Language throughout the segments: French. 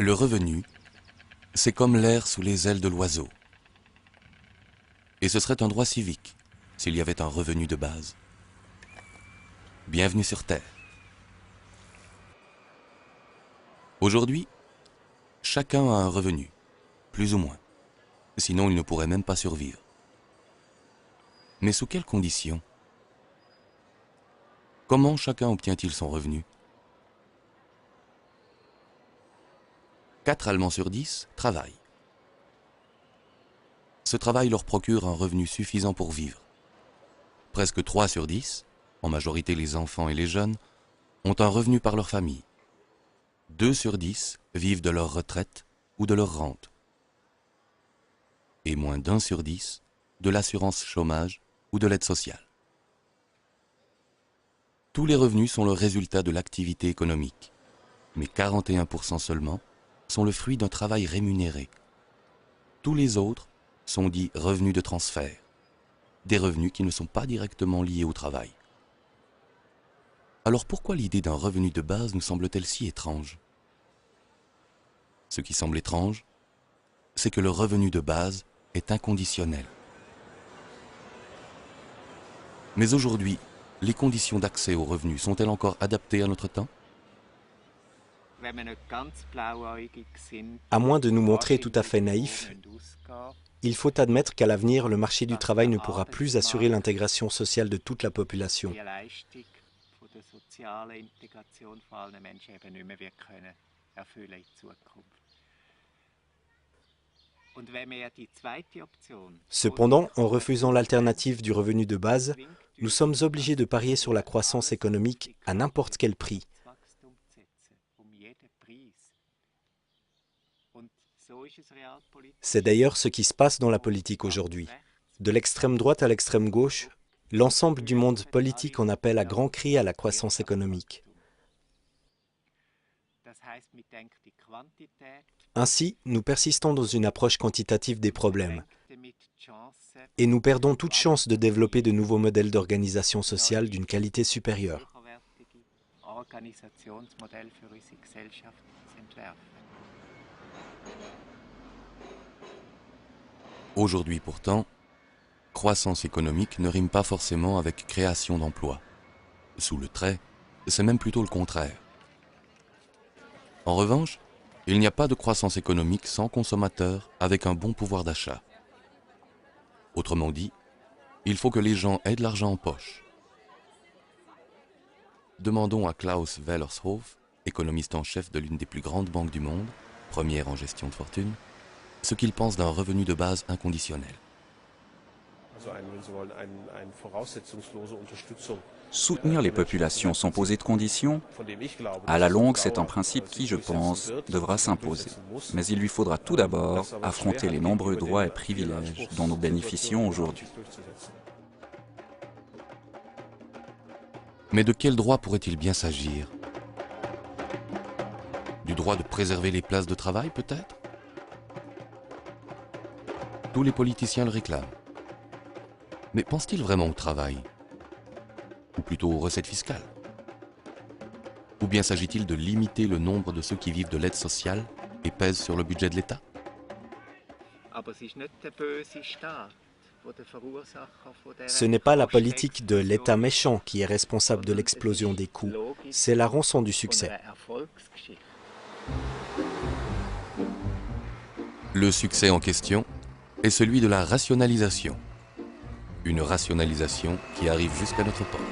Le revenu, c'est comme l'air sous les ailes de l'oiseau. Et ce serait un droit civique s'il y avait un revenu de base. Bienvenue sur Terre. Aujourd'hui, chacun a un revenu, plus ou moins. Sinon, il ne pourrait même pas survivre. Mais sous quelles conditions? Comment chacun obtient-il son revenu? 4 Allemands sur 10 travaillent. Ce travail leur procure un revenu suffisant pour vivre. Presque 3 sur 10, en majorité les enfants et les jeunes, ont un revenu par leur famille. 2 sur 10 vivent de leur retraite ou de leur rente. Et moins d'1 sur 10 de l'assurance chômage ou de l'aide sociale. Tous les revenus sont le résultat de l'activité économique, mais 41% seulement sont le fruit d'un travail rémunéré. Tous les autres sont dits revenus de transfert, des revenus qui ne sont pas directement liés au travail. Alors pourquoi l'idée d'un revenu de base nous semble-t-elle si étrange? Ce qui semble étrange, c'est que le revenu de base est inconditionnel. Mais aujourd'hui, les conditions d'accès aux revenus sont-elles encore adaptées à notre temps? À moins de nous montrer tout à fait naïfs, il faut admettre qu'à l'avenir, le marché du travail ne pourra plus assurer l'intégration sociale de toute la population. Cependant, en refusant l'alternative du revenu de base, nous sommes obligés de parier sur la croissance économique à n'importe quel prix. C'est d'ailleurs ce qui se passe dans la politique aujourd'hui. De l'extrême droite à l'extrême gauche, l'ensemble du monde politique en appelle à grands cris à la croissance économique. Ainsi, nous persistons dans une approche quantitative des problèmes et nous perdons toute chance de développer de nouveaux modèles d'organisation sociale d'une qualité supérieure. Aujourd'hui pourtant, croissance économique ne rime pas forcément avec création d'emplois. Sous le trait, c'est même plutôt le contraire. En revanche, il n'y a pas de croissance économique sans consommateurs avec un bon pouvoir d'achat. Autrement dit, il faut que les gens aient de l'argent en poche. Demandons à Klaus Wellershof, économiste en chef de l'une des plus grandes banques du monde, première en gestion de fortune, ce qu'il pense d'un revenu de base inconditionnel. Soutenir les populations sans poser de conditions, à la longue, c'est un principe qui, je pense, devra s'imposer. Mais il lui faudra tout d'abord affronter les nombreux droits et privilèges dont nous bénéficions aujourd'hui. Mais de quel droit pourrait-il bien s'agir? Du droit de préserver les places de travail, peut-être? Tous les politiciens le réclament. Mais pense-t-il vraiment au travail? Ou plutôt aux recettes fiscales? Ou bien s'agit-il de limiter le nombre de ceux qui vivent de l'aide sociale et pèsent sur le budget de l'État? Ce n'est pas la politique de l'État méchant qui est responsable de l'explosion des coûts, c'est la rançon du succès. Le succès en question est celui de la rationalisation. Une rationalisation qui arrive jusqu'à notre porte.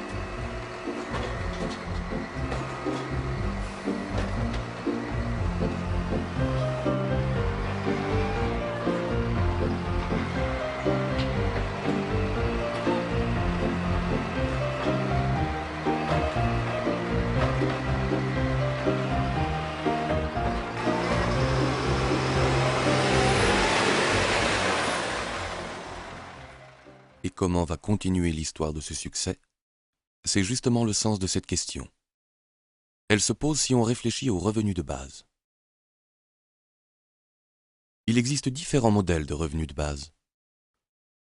Et comment va continuer l'histoire de ce succès? C'est justement le sens de cette question. Elle se pose si on réfléchit aux revenus de base. Il existe différents modèles de revenus de base.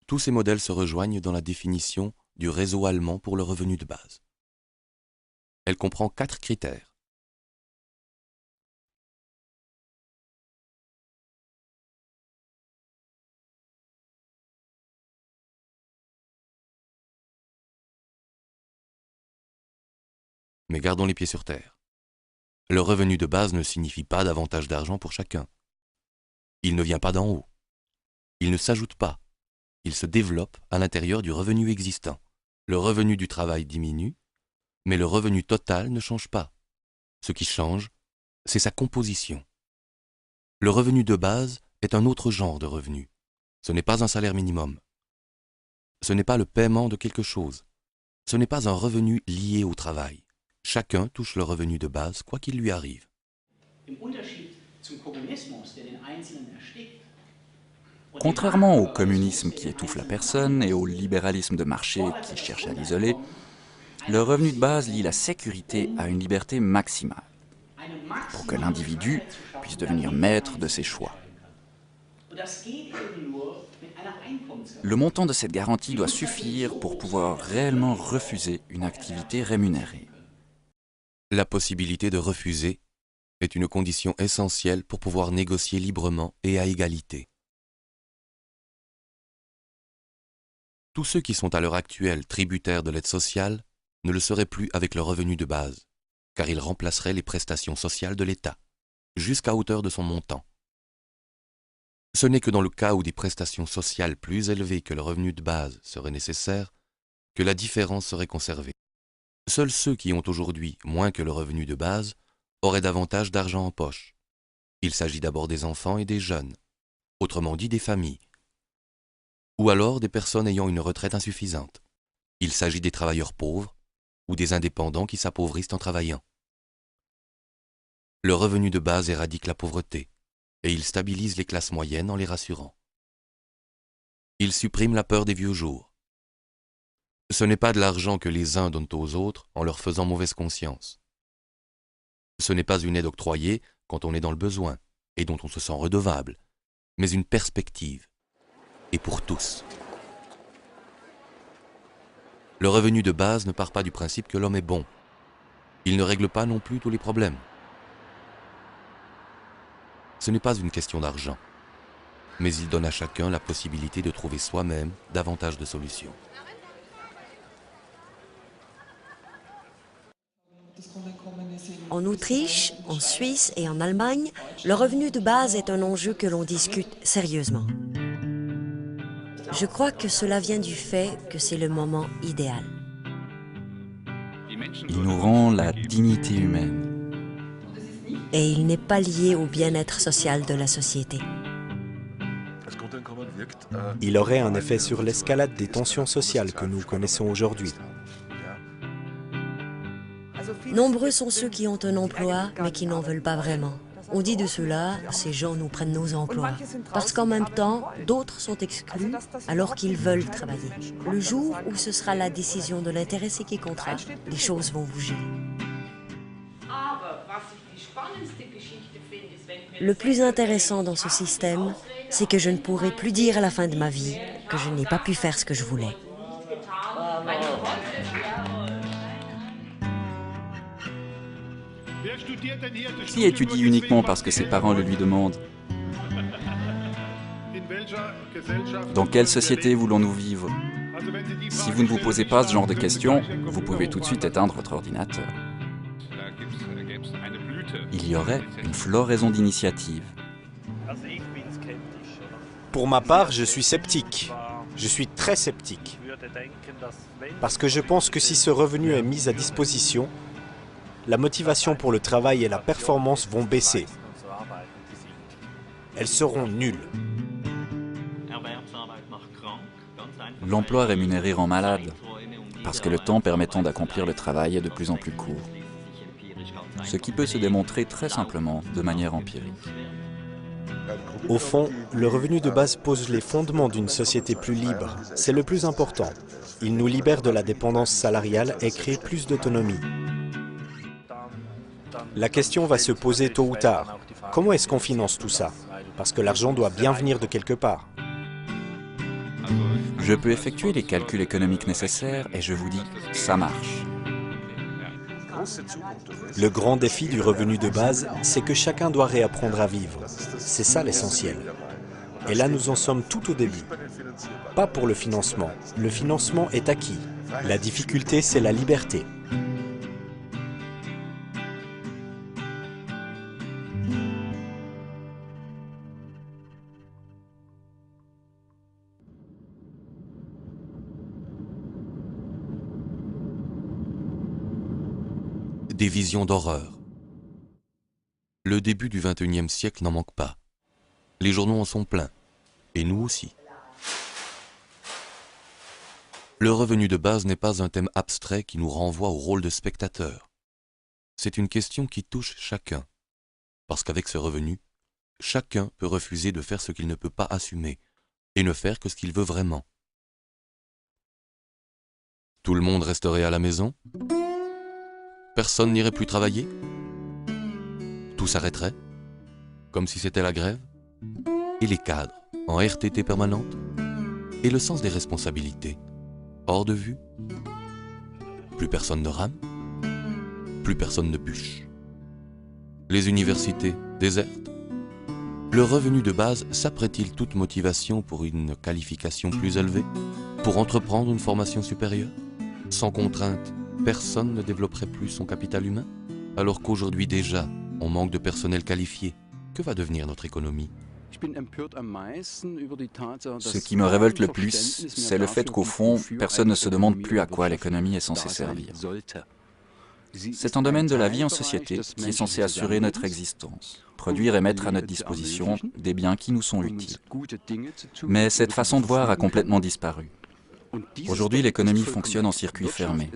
Tous ces modèles se rejoignent dans la définition du réseau allemand pour le revenu de base. Elle comprend 4 critères. Mais gardons les pieds sur terre. Le revenu de base ne signifie pas davantage d'argent pour chacun. Il ne vient pas d'en haut. Il ne s'ajoute pas. Il se développe à l'intérieur du revenu existant. Le revenu du travail diminue, mais le revenu total ne change pas. Ce qui change, c'est sa composition. Le revenu de base est un autre genre de revenu. Ce n'est pas un salaire minimum. Ce n'est pas le paiement de quelque chose. Ce n'est pas un revenu lié au travail. Chacun touche le revenu de base, quoi qu'il lui arrive. Contrairement au communisme qui étouffe la personne et au libéralisme de marché qui cherche à l'isoler, le revenu de base lie la sécurité à une liberté maximale, pour que l'individu puisse devenir maître de ses choix. Le montant de cette garantie doit suffire pour pouvoir réellement refuser une activité rémunérée. La possibilité de refuser est une condition essentielle pour pouvoir négocier librement et à égalité. Tous ceux qui sont à l'heure actuelle tributaires de l'aide sociale ne le seraient plus avec le revenu de base, car ils remplaceraient les prestations sociales de l'État, jusqu'à hauteur de son montant. Ce n'est que dans le cas où des prestations sociales plus élevées que le revenu de base seraient nécessaires que la différence serait conservée. Seuls ceux qui ont aujourd'hui moins que le revenu de base auraient davantage d'argent en poche. Il s'agit d'abord des enfants et des jeunes, autrement dit des familles, ou alors des personnes ayant une retraite insuffisante. Il s'agit des travailleurs pauvres ou des indépendants qui s'appauvrissent en travaillant. Le revenu de base éradique la pauvreté et il stabilise les classes moyennes en les rassurant. Il supprime la peur des vieux jours. Ce n'est pas de l'argent que les uns donnent aux autres en leur faisant mauvaise conscience. Ce n'est pas une aide octroyée quand on est dans le besoin et dont on se sent redevable, mais une perspective, et pour tous. Le revenu de base ne part pas du principe que l'homme est bon. Il ne règle pas non plus tous les problèmes. Ce n'est pas une question d'argent, mais il donne à chacun la possibilité de trouver soi-même davantage de solutions. En Autriche, en Suisse et en Allemagne, le revenu de base est un enjeu que l'on discute sérieusement. Je crois que cela vient du fait que c'est le moment idéal. Il nous rend la dignité humaine. Et il n'est pas lié au bien-être social de la société. Il aurait un effet sur l'escalade des tensions sociales que nous connaissons aujourd'hui. Nombreux sont ceux qui ont un emploi, mais qui n'en veulent pas vraiment. On dit de cela, ces gens nous prennent nos emplois. Parce qu'en même temps, d'autres sont exclus alors qu'ils veulent travailler. Le jour où ce sera la décision de l'intéressé qui comptera, les choses vont bouger. Le plus intéressant dans ce système, c'est que je ne pourrai plus dire à la fin de ma vie que je n'ai pas pu faire ce que je voulais. Qui étudie uniquement parce que ses parents le lui demandent? Dans quelle société voulons-nous vivre? Si vous ne vous posez pas ce genre de questions, vous pouvez tout de suite éteindre votre ordinateur. Il y aurait une floraison d'initiatives. Pour ma part, je suis sceptique. Je suis très sceptique. Parce que je pense que si ce revenu est mis à disposition, la motivation pour le travail et la performance vont baisser. Elles seront nulles. L'emploi rémunéré rend malade, parce que le temps permettant d'accomplir le travail est de plus en plus court. Ce qui peut se démontrer très simplement de manière empirique. Au fond, le revenu de base pose les fondements d'une société plus libre. C'est le plus important. Il nous libère de la dépendance salariale et crée plus d'autonomie. La question va se poser tôt ou tard. Comment est-ce qu'on finance tout ça? Parce que l'argent doit bien venir de quelque part. Je peux effectuer les calculs économiques nécessaires et je vous dis, ça marche. Le grand défi du revenu de base, c'est que chacun doit réapprendre à vivre. C'est ça l'essentiel. Et là, nous en sommes tout au début. Pas pour le financement. Le financement est acquis. La difficulté, c'est la liberté. des visions d'horreur. Le début du XXIe siècle n'en manque pas. Les journaux en sont pleins, et nous aussi. Le revenu de base n'est pas un thème abstrait qui nous renvoie au rôle de spectateur. C'est une question qui touche chacun, parce qu'avec ce revenu, chacun peut refuser de faire ce qu'il ne peut pas assumer, et ne faire que ce qu'il veut vraiment. Tout le monde resterait à la maison? Personne n'irait plus travailler? Tout s'arrêterait? Comme si c'était la grève? Et les cadres, en RTT permanente? Et le sens des responsabilités? Hors de vue? Plus personne ne rame? Plus personne ne bûche? Les universités désertes? Le revenu de base s'apprête-t-il toute motivation pour une qualification plus élevée? Pour entreprendre une formation supérieure? Sans contrainte, personne ne développerait plus son capital humain? Alors qu'aujourd'hui déjà, on manque de personnel qualifié. Que va devenir notre économie? Ce qui me révolte le plus, c'est le fait qu'au fond, personne ne se demande plus à quoi l'économie est censée servir. C'est un domaine de la vie en société qui est censé assurer notre existence, produire et mettre à notre disposition des biens qui nous sont utiles. Mais cette façon de voir a complètement disparu. Aujourd'hui, l'économie fonctionne en circuit fermé.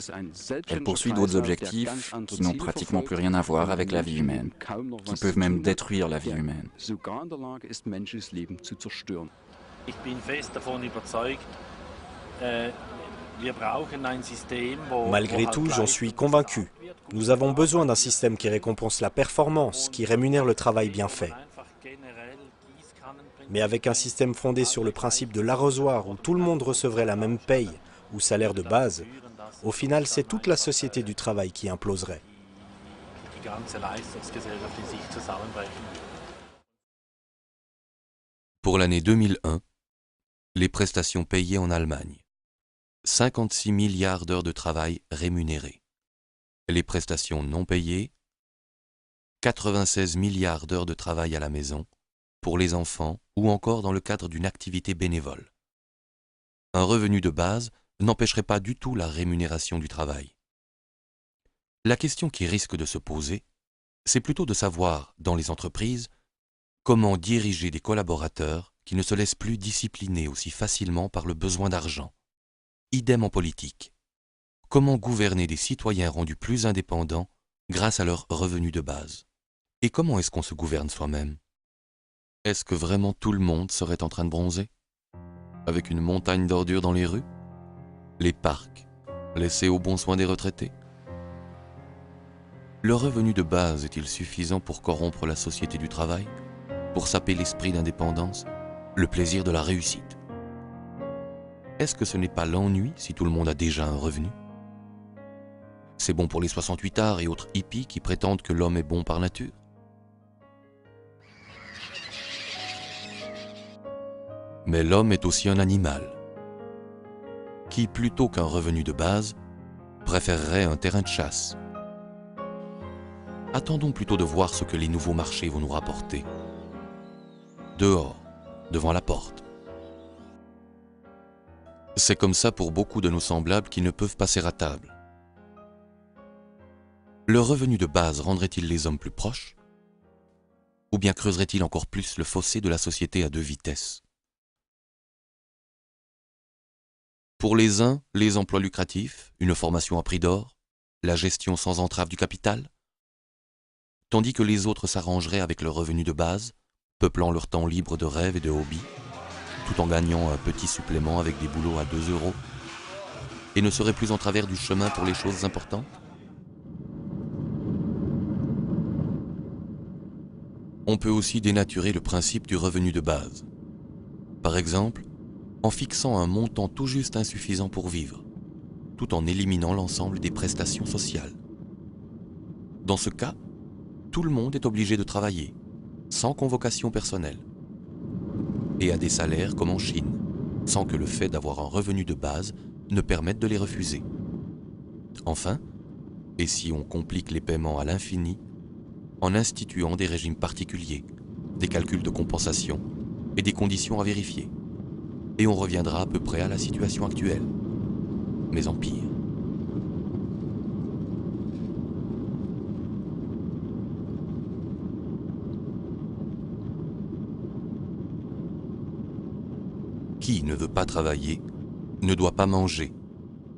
Elle poursuit d'autres objectifs qui n'ont pratiquement plus rien à voir avec la vie humaine, qui peuvent même détruire la vie humaine. Malgré tout, j'en suis convaincu. Nous avons besoin d'un système qui récompense la performance, qui rémunère le travail bien fait. Mais avec un système fondé sur le principe de l'arrosoir où tout le monde recevrait la même paye ou salaire de base, au final, c'est toute la société du travail qui imploserait. Pour l'année 2001, les prestations payées en Allemagne. 56 milliards d'heures de travail rémunérées. Les prestations non payées, 96 milliards d'heures de travail à la maison, pour les enfants ou encore dans le cadre d'une activité bénévole. Un revenu de base n'empêcherait pas du tout la rémunération du travail. La question qui risque de se poser, c'est plutôt de savoir, dans les entreprises, comment diriger des collaborateurs qui ne se laissent plus discipliner aussi facilement par le besoin d'argent. Idem en politique. Comment gouverner des citoyens rendus plus indépendants grâce à leur revenu de base? Et comment est-ce qu'on se gouverne soi-même? Est-ce que vraiment tout le monde serait en train de bronzer? Avec une montagne d'ordures dans les rues? Les parcs, laissés au bon soin des retraités? Le revenu de base est-il suffisant pour corrompre la société du travail? Pour saper l'esprit d'indépendance? Le plaisir de la réussite? Est-ce que ce n'est pas l'ennui si tout le monde a déjà un revenu? C'est bon pour les 68 arts et autres hippies qui prétendent que l'homme est bon par nature? Mais l'homme est aussi un animal, qui, plutôt qu'un revenu de base, préférerait un terrain de chasse. Attendons plutôt de voir ce que les nouveaux marchés vont nous rapporter. Dehors, devant la porte. C'est comme ça pour beaucoup de nos semblables qui ne peuvent passer à table. Le revenu de base rendrait-il les hommes plus proches? Ou bien creuserait-il encore plus le fossé de la société à deux vitesses? Pour les uns, les emplois lucratifs, une formation à prix d'or, la gestion sans entrave du capital, tandis que les autres s'arrangeraient avec leur revenu de base, peuplant leur temps libre de rêves et de hobbies, tout en gagnant un petit supplément avec des boulots à 2 €, et ne seraient plus en travers du chemin pour les choses importantes. On peut aussi dénaturer le principe du revenu de base. Par exemple, en fixant un montant tout juste insuffisant pour vivre, tout en éliminant l'ensemble des prestations sociales. Dans ce cas, tout le monde est obligé de travailler, sans convocation personnelle, et à des salaires comme en Chine, sans que le fait d'avoir un revenu de base ne permette de les refuser. Enfin, et si on complique les paiements à l'infini, en instituant des régimes particuliers, des calculs de compensation et des conditions à vérifier. Et on reviendra à peu près à la situation actuelle, mais en pire. Qui ne veut pas travailler ne doit pas manger,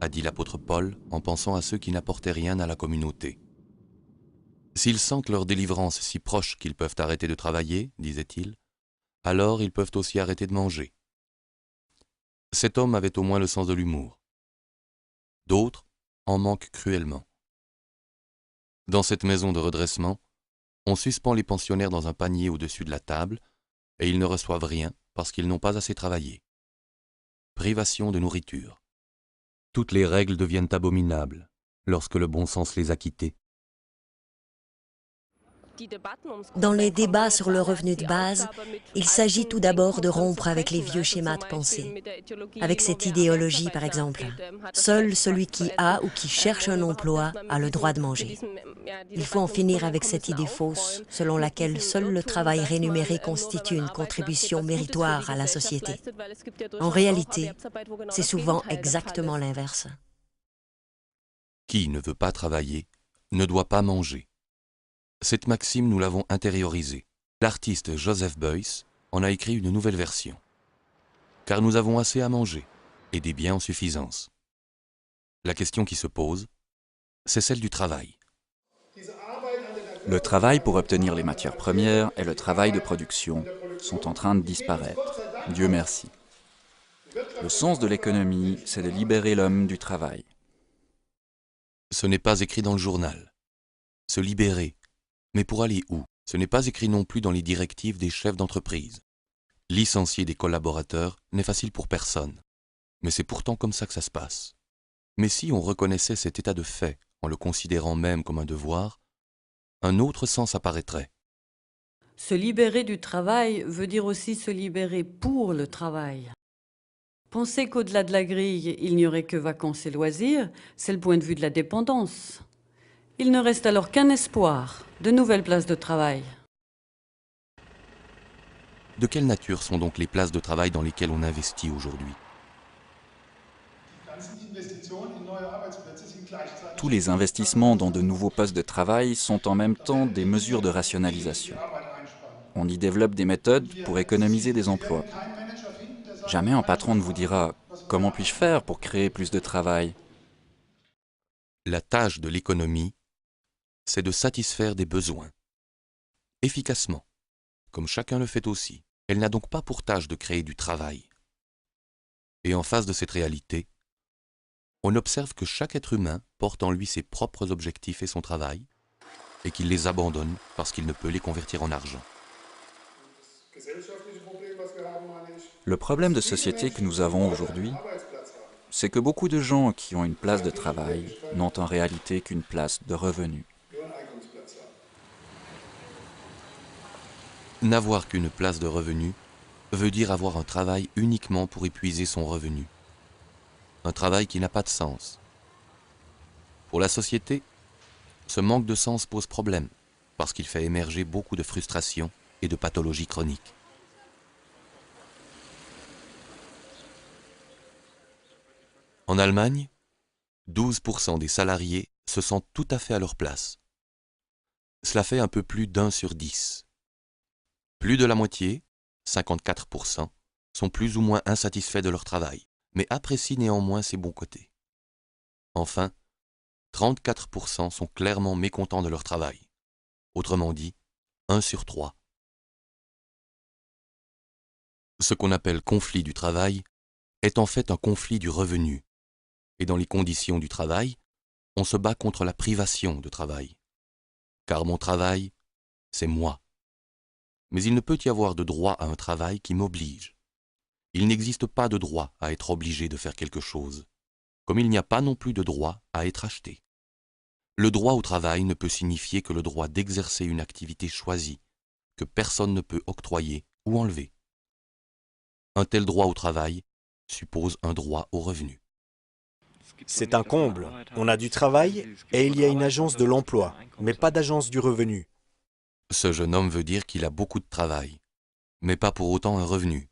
a dit l'apôtre Paul en pensant à ceux qui n'apportaient rien à la communauté. S'ils sentent leur délivrance si proche qu'ils peuvent arrêter de travailler, disait-il, alors ils peuvent aussi arrêter de manger. Cet homme avait au moins le sens de l'humour. D'autres en manquent cruellement. Dans cette maison de redressement, on suspend les pensionnaires dans un panier au-dessus de la table et ils ne reçoivent rien parce qu'ils n'ont pas assez travaillé. Privation de nourriture. Toutes les règles deviennent abominables lorsque le bon sens les a quittées. Dans les débats sur le revenu de base, il s'agit tout d'abord de rompre avec les vieux schémas de pensée. Avec cette idéologie, par exemple, seul celui qui a ou qui cherche un emploi a le droit de manger. Il faut en finir avec cette idée fausse selon laquelle seul le travail rémunéré constitue une contribution méritoire à la société. En réalité, c'est souvent exactement l'inverse. Qui ne veut pas travailler ne doit pas manger. Cette maxime, nous l'avons intériorisée. L'artiste Joseph Beuys en a écrit une nouvelle version. Car nous avons assez à manger, et des biens en suffisance. La question qui se pose, c'est celle du travail. Le travail pour obtenir les matières premières et le travail de production sont en train de disparaître. Dieu merci. Le sens de l'économie, c'est de libérer l'homme du travail. Ce n'est pas écrit dans le journal. Se libérer. Mais pour aller où? Ce n'est pas écrit non plus dans les directives des chefs d'entreprise. Licencier des collaborateurs n'est facile pour personne. Mais c'est pourtant comme ça que ça se passe. Mais si on reconnaissait cet état de fait en le considérant même comme un devoir, un autre sens apparaîtrait. Se libérer du travail veut dire aussi se libérer pour le travail. Penser qu'au-delà de la grille, il n'y aurait que vacances et loisirs, c'est le point de vue de la dépendance. Il ne reste alors qu'un espoir, de nouvelles places de travail. De quelle nature sont donc les places de travail dans lesquelles on investit aujourd'hui? Tous les investissements dans de nouveaux postes de travail sont en même temps des mesures de rationalisation. On y développe des méthodes pour économiser des emplois. Jamais un patron ne vous dira « Comment puis-je faire pour créer plus de travail ?» La tâche de l'économie, c'est de satisfaire des besoins. Efficacement, comme chacun le fait aussi. Elle n'a donc pas pour tâche de créer du travail. Et en face de cette réalité, on observe que chaque être humain porte en lui ses propres objectifs et son travail, et qu'il les abandonne parce qu'il ne peut les convertir en argent. Le problème de société que nous avons aujourd'hui, c'est que beaucoup de gens qui ont une place de travail n'ont en réalité qu'une place de revenu. N'avoir qu'une place de revenu veut dire avoir un travail uniquement pour épuiser son revenu. Un travail qui n'a pas de sens. Pour la société, ce manque de sens pose problème parce qu'il fait émerger beaucoup de frustrations et de pathologies chroniques. En Allemagne, 12% des salariés se sentent tout à fait à leur place. Cela fait un peu plus d'1 sur 10. Plus de la moitié, 54%, sont plus ou moins insatisfaits de leur travail, mais apprécient néanmoins ses bons côtés. Enfin, 34% sont clairement mécontents de leur travail. Autrement dit, 1 sur 3. Ce qu'on appelle conflit du travail est en fait un conflit du revenu. Et dans les conditions du travail, on se bat contre la privation de travail. Car mon travail, c'est moi. Mais il ne peut y avoir de droit à un travail qui m'oblige. Il n'existe pas de droit à être obligé de faire quelque chose, comme il n'y a pas non plus de droit à être acheté. Le droit au travail ne peut signifier que le droit d'exercer une activité choisie, que personne ne peut octroyer ou enlever. Un tel droit au travail suppose un droit au revenu. C'est un comble. On a du travail et il y a une agence de l'emploi, mais pas d'agence du revenu. Ce jeune homme veut dire qu'il a beaucoup de travail, mais pas pour autant un revenu.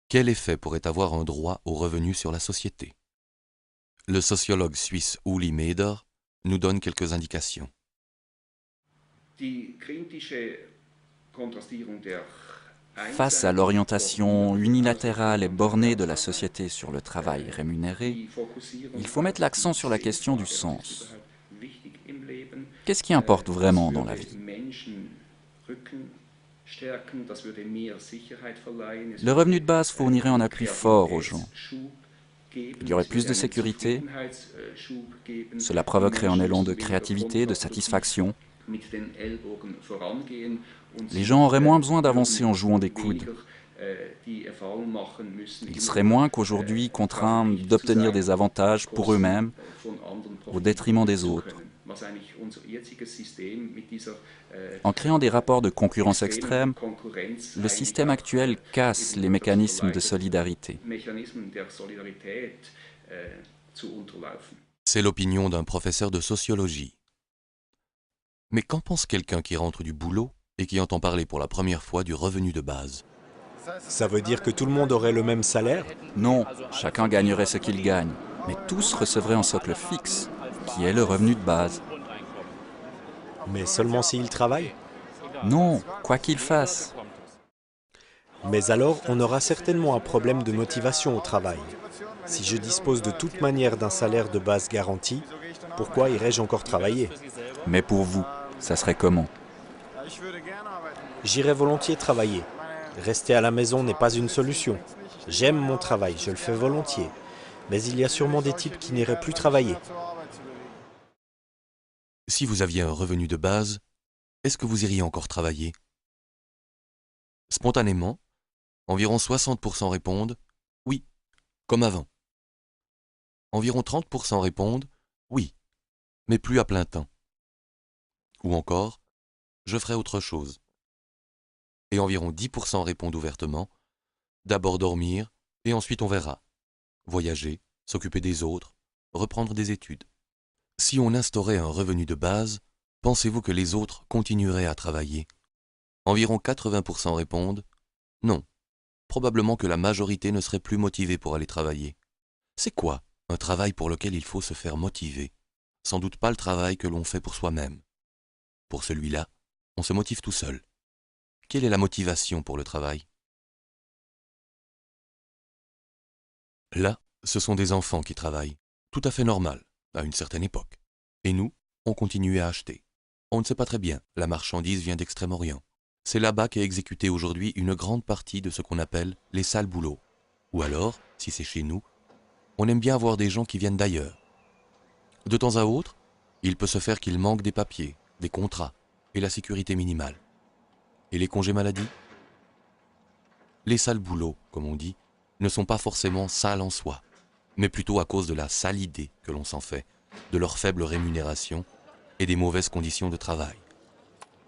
Quel effet pourrait avoir un droit au revenu sur la société? Le sociologue suisse Uli Meder nous donne quelques indications. Face à l'orientation unilatérale et bornée de la société sur le travail rémunéré, il faut mettre l'accent sur la question du sens. Qu'est-ce qui importe vraiment dans la vie? Le revenu de base fournirait un appui fort aux gens. Il y aurait plus de sécurité, cela provoquerait un élan de créativité, de satisfaction. Les gens auraient moins besoin d'avancer en jouant des coudes. Ils seraient moins qu'aujourd'hui contraints d'obtenir des avantages pour eux-mêmes au détriment des autres. En créant des rapports de concurrence extrême, le système actuel casse les mécanismes de solidarité. C'est l'opinion d'un professeur de sociologie. Mais qu'en pense quelqu'un qui rentre du boulot et qui entend parler pour la première fois du revenu de base? Ça veut dire que tout le monde aurait le même salaire? Non, chacun gagnerait ce qu'il gagne, mais tous recevraient un socle fixe, qui est le revenu de base. Mais seulement s'ils travaillent? Non, quoi qu'ils fassent. Mais alors, on aura certainement un problème de motivation au travail. Si je dispose de toute manière d'un salaire de base garanti, pourquoi irais-je encore travailler? Mais pour vous, ça serait comment? J'irais volontiers travailler. Rester à la maison n'est pas une solution. J'aime mon travail, je le fais volontiers. Mais il y a sûrement des types qui n'iraient plus travailler. Si vous aviez un revenu de base, est-ce que vous iriez encore travailler? Spontanément, environ 60% répondent « oui », comme avant. Environ 30% répondent « oui », mais plus à plein temps. Ou encore « je ferai autre chose ». Et environ 10% répondent ouvertement « d'abord dormir et ensuite on verra ». Voyager, s'occuper des autres, reprendre des études. Si on instaurait un revenu de base, pensez-vous que les autres continueraient à travailler? Environ 80% répondent « non ». Probablement que la majorité ne serait plus motivée pour aller travailler. C'est quoi un travail pour lequel il faut se faire motiver? Sans doute pas le travail que l'on fait pour soi-même. Pour celui-là, on se motive tout seul. Quelle est la motivation pour le travail? Là, ce sont des enfants qui travaillent, tout à fait normal, à une certaine époque. Et nous, on continue à acheter. On ne sait pas très bien, la marchandise vient d'Extrême-Orient. C'est là-bas qu'est exécutée aujourd'hui une grande partie de ce qu'on appelle les sales boulots. Ou alors, si c'est chez nous, on aime bien avoir des gens qui viennent d'ailleurs. De temps à autre, il peut se faire qu'il manque des papiers, des contrats et la sécurité minimale. Et les congés maladie? Les sales boulots, comme on dit, ne sont pas forcément sales en soi, mais plutôt à cause de la sale idée que l'on s'en fait, de leur faible rémunération et des mauvaises conditions de travail.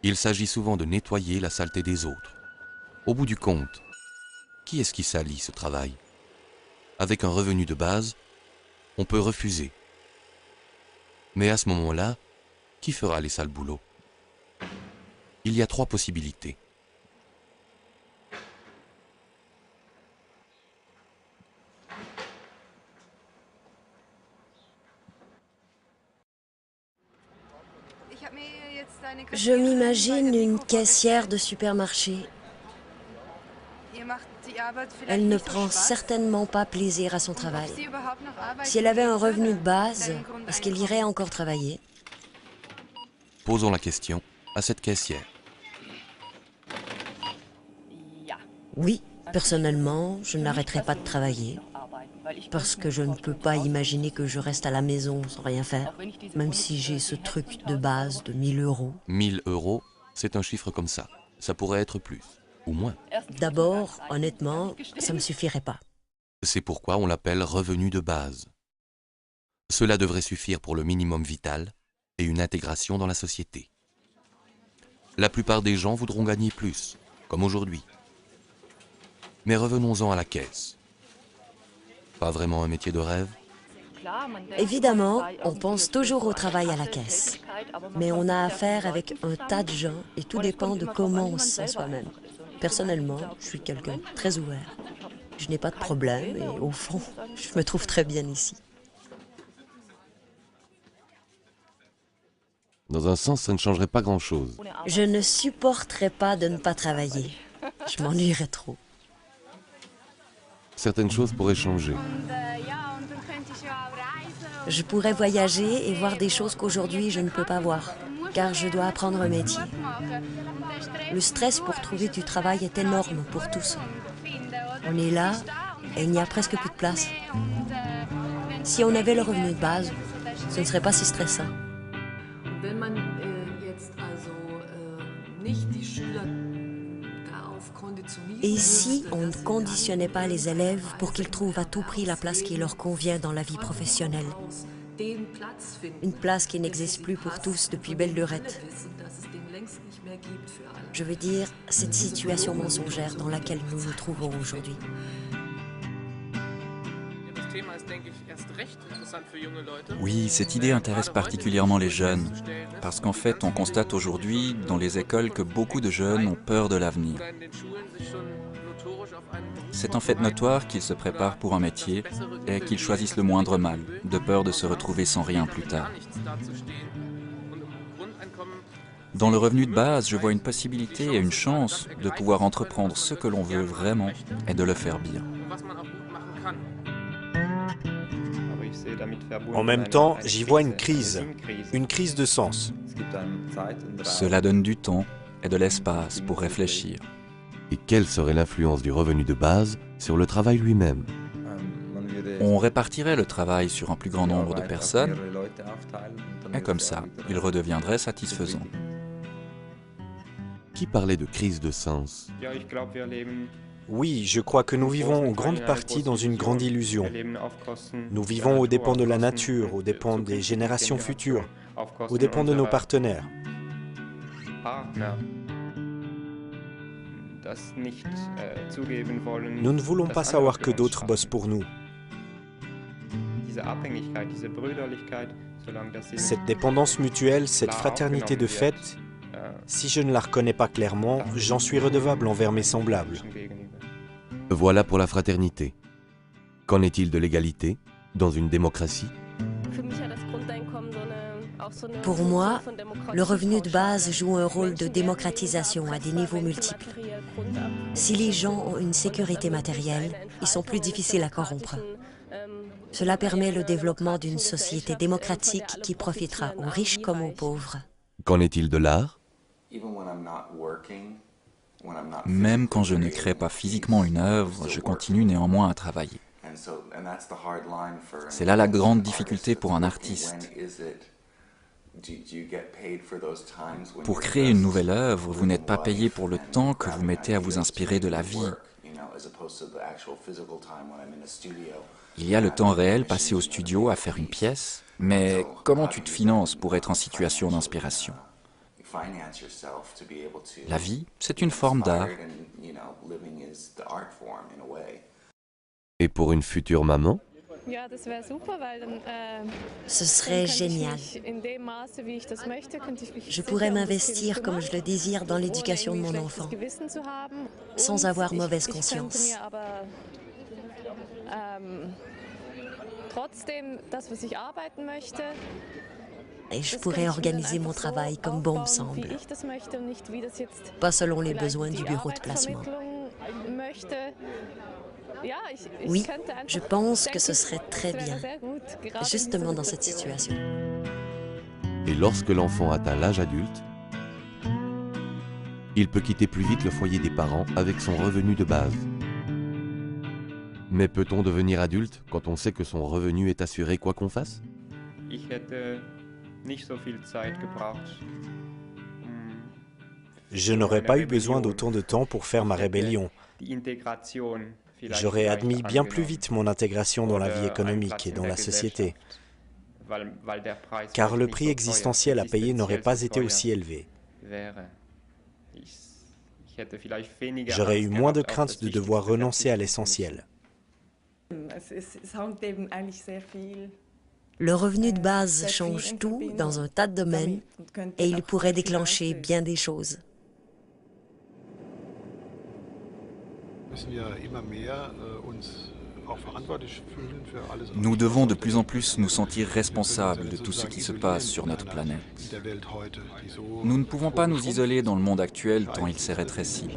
Il s'agit souvent de nettoyer la saleté des autres. Au bout du compte, qui est-ce qui salit ce travail? Avec un revenu de base, on peut refuser. Mais à ce moment-là, qui fera les sales boulots? Il y a 3 possibilités. Je m'imagine une caissière de supermarché. Elle ne prend certainement pas plaisir à son travail. Si elle avait un revenu de base, est-ce qu'elle irait encore travailler? Posons la question à cette caissière. Oui, personnellement, je n'arrêterai pas de travailler. Parce que je ne peux pas imaginer que je reste à la maison sans rien faire, même si j'ai ce truc de base de 1000 €. 1000 €, c'est un chiffre comme ça. Ça pourrait être plus, ou moins. D'abord, honnêtement, ça ne me suffirait pas. C'est pourquoi on l'appelle revenu de base. Cela devrait suffire pour le minimum vital et une intégration dans la société. La plupart des gens voudront gagner plus, comme aujourd'hui. Mais revenons-en à la caisse. Pas vraiment un métier de rêve? Évidemment, on pense toujours au travail à la caisse. Mais on a affaire avec un tas de gens et tout dépend de comment on se sent soi-même. Personnellement, je suis quelqu'un de très ouvert. Je n'ai pas de problème et au fond, je me trouve très bien ici. Dans un sens, ça ne changerait pas grand-chose. Je ne supporterais pas de ne pas travailler. Je m'ennuierais trop. Certaines choses pourraient changer. Je pourrais voyager et voir des choses qu'aujourd'hui je ne peux pas voir, car je dois apprendre un métier. Le stress pour trouver du travail est énorme pour tous. On est là et il n'y a presque plus de place. Si on avait le revenu de base, ce ne serait pas si stressant. Et si on ne conditionnait pas les élèves pour qu'ils trouvent à tout prix la place qui leur convient dans la vie professionnelle? Une place qui n'existe plus pour tous depuis belle lurette. Je veux dire, cette situation mensongère dans laquelle nous nous trouvons aujourd'hui. Oui, cette idée intéresse particulièrement les jeunes, parce qu'en fait, on constate aujourd'hui dans les écoles que beaucoup de jeunes ont peur de l'avenir. C'est en fait notoire qu'ils se préparent pour un métier et qu'ils choisissent le moindre mal, de peur de se retrouver sans rien plus tard. Dans le revenu de base, je vois une possibilité et une chance de pouvoir entreprendre ce que l'on veut vraiment et de le faire bien. En même temps, j'y vois une crise de sens. Cela donne du temps et de l'espace pour réfléchir. Et quelle serait l'influence du revenu de base sur le travail lui-même? On répartirait le travail sur un plus grand nombre de personnes et comme ça, il redeviendrait satisfaisant. Qui parlait de crise de sens? Oui, je crois que nous vivons en grande partie dans une grande illusion. Nous vivons aux dépens de la nature, aux dépens des générations futures, aux dépens de nos partenaires. Nous ne voulons pas savoir que d'autres bossent pour nous. Cette dépendance mutuelle, cette fraternité de fait, si je ne la reconnais pas clairement, j'en suis redevable envers mes semblables. Voilà pour la fraternité. Qu'en est-il de l'égalité dans une démocratie? Pour moi, le revenu de base joue un rôle de démocratisation à des niveaux multiples. Si les gens ont une sécurité matérielle, ils sont plus difficiles à corrompre. Cela permet le développement d'une société démocratique qui profitera aux riches comme aux pauvres. Qu'en est-il de l'art? Même quand je ne crée pas physiquement une œuvre, je continue néanmoins à travailler. C'est là la grande difficulté pour un artiste. Pour créer une nouvelle œuvre, vous n'êtes pas payé pour le temps que vous mettez à vous inspirer de la vie. Il y a le temps réel passé au studio à faire une pièce, mais comment tu te finances pour être en situation d'inspiration? La vie, c'est une forme d'art. Et pour une future maman? Ce serait génial. Je pourrais m'investir comme je le désire dans l'éducation de mon enfant, sans avoir mauvaise conscience. Et je pourrais organiser mon travail comme bon me semble, pas selon les besoins du bureau de placement. Oui, je pense que ce serait très bien, justement dans cette situation. Et lorsque l'enfant atteint l'âge adulte, il peut quitter plus vite le foyer des parents avec son revenu de base. Mais peut-on devenir adulte quand on sait que son revenu est assuré quoi qu'on fasse? Je n'aurais pas eu besoin d'autant de temps pour faire ma rébellion. J'aurais admis bien plus vite mon intégration dans la vie économique et dans la société, car le prix existentiel à payer n'aurait pas été aussi élevé. J'aurais eu moins de crainte de devoir renoncer à l'essentiel. Le revenu de base change tout dans un tas de domaines et il pourrait déclencher bien des choses. Nous devons de plus en plus nous sentir responsables de tout ce qui se passe sur notre planète. Nous ne pouvons pas nous isoler dans le monde actuel tant il s'est rétréci.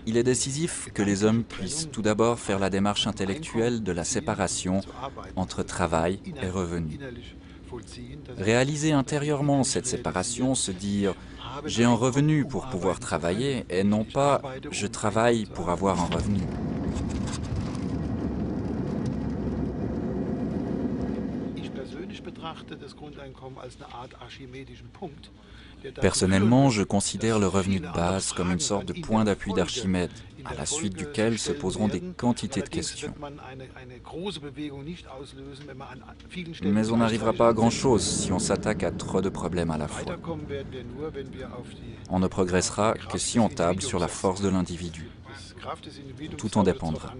Il est décisif que les hommes puissent tout d'abord faire la démarche intellectuelle de la séparation entre travail et revenu. Réaliser intérieurement cette séparation, se dire « j'ai un revenu pour pouvoir travailler » et non pas « je travaille pour avoir un revenu ». Personnellement, je considère le revenu de base comme une sorte de point d'appui d'Archimède, à la suite duquel se poseront des quantités de questions. Mais on n'arrivera pas à grand-chose si on s'attaque à trop de problèmes à la fois. On ne progressera que si on table sur la force de l'individu. Tout en dépendra.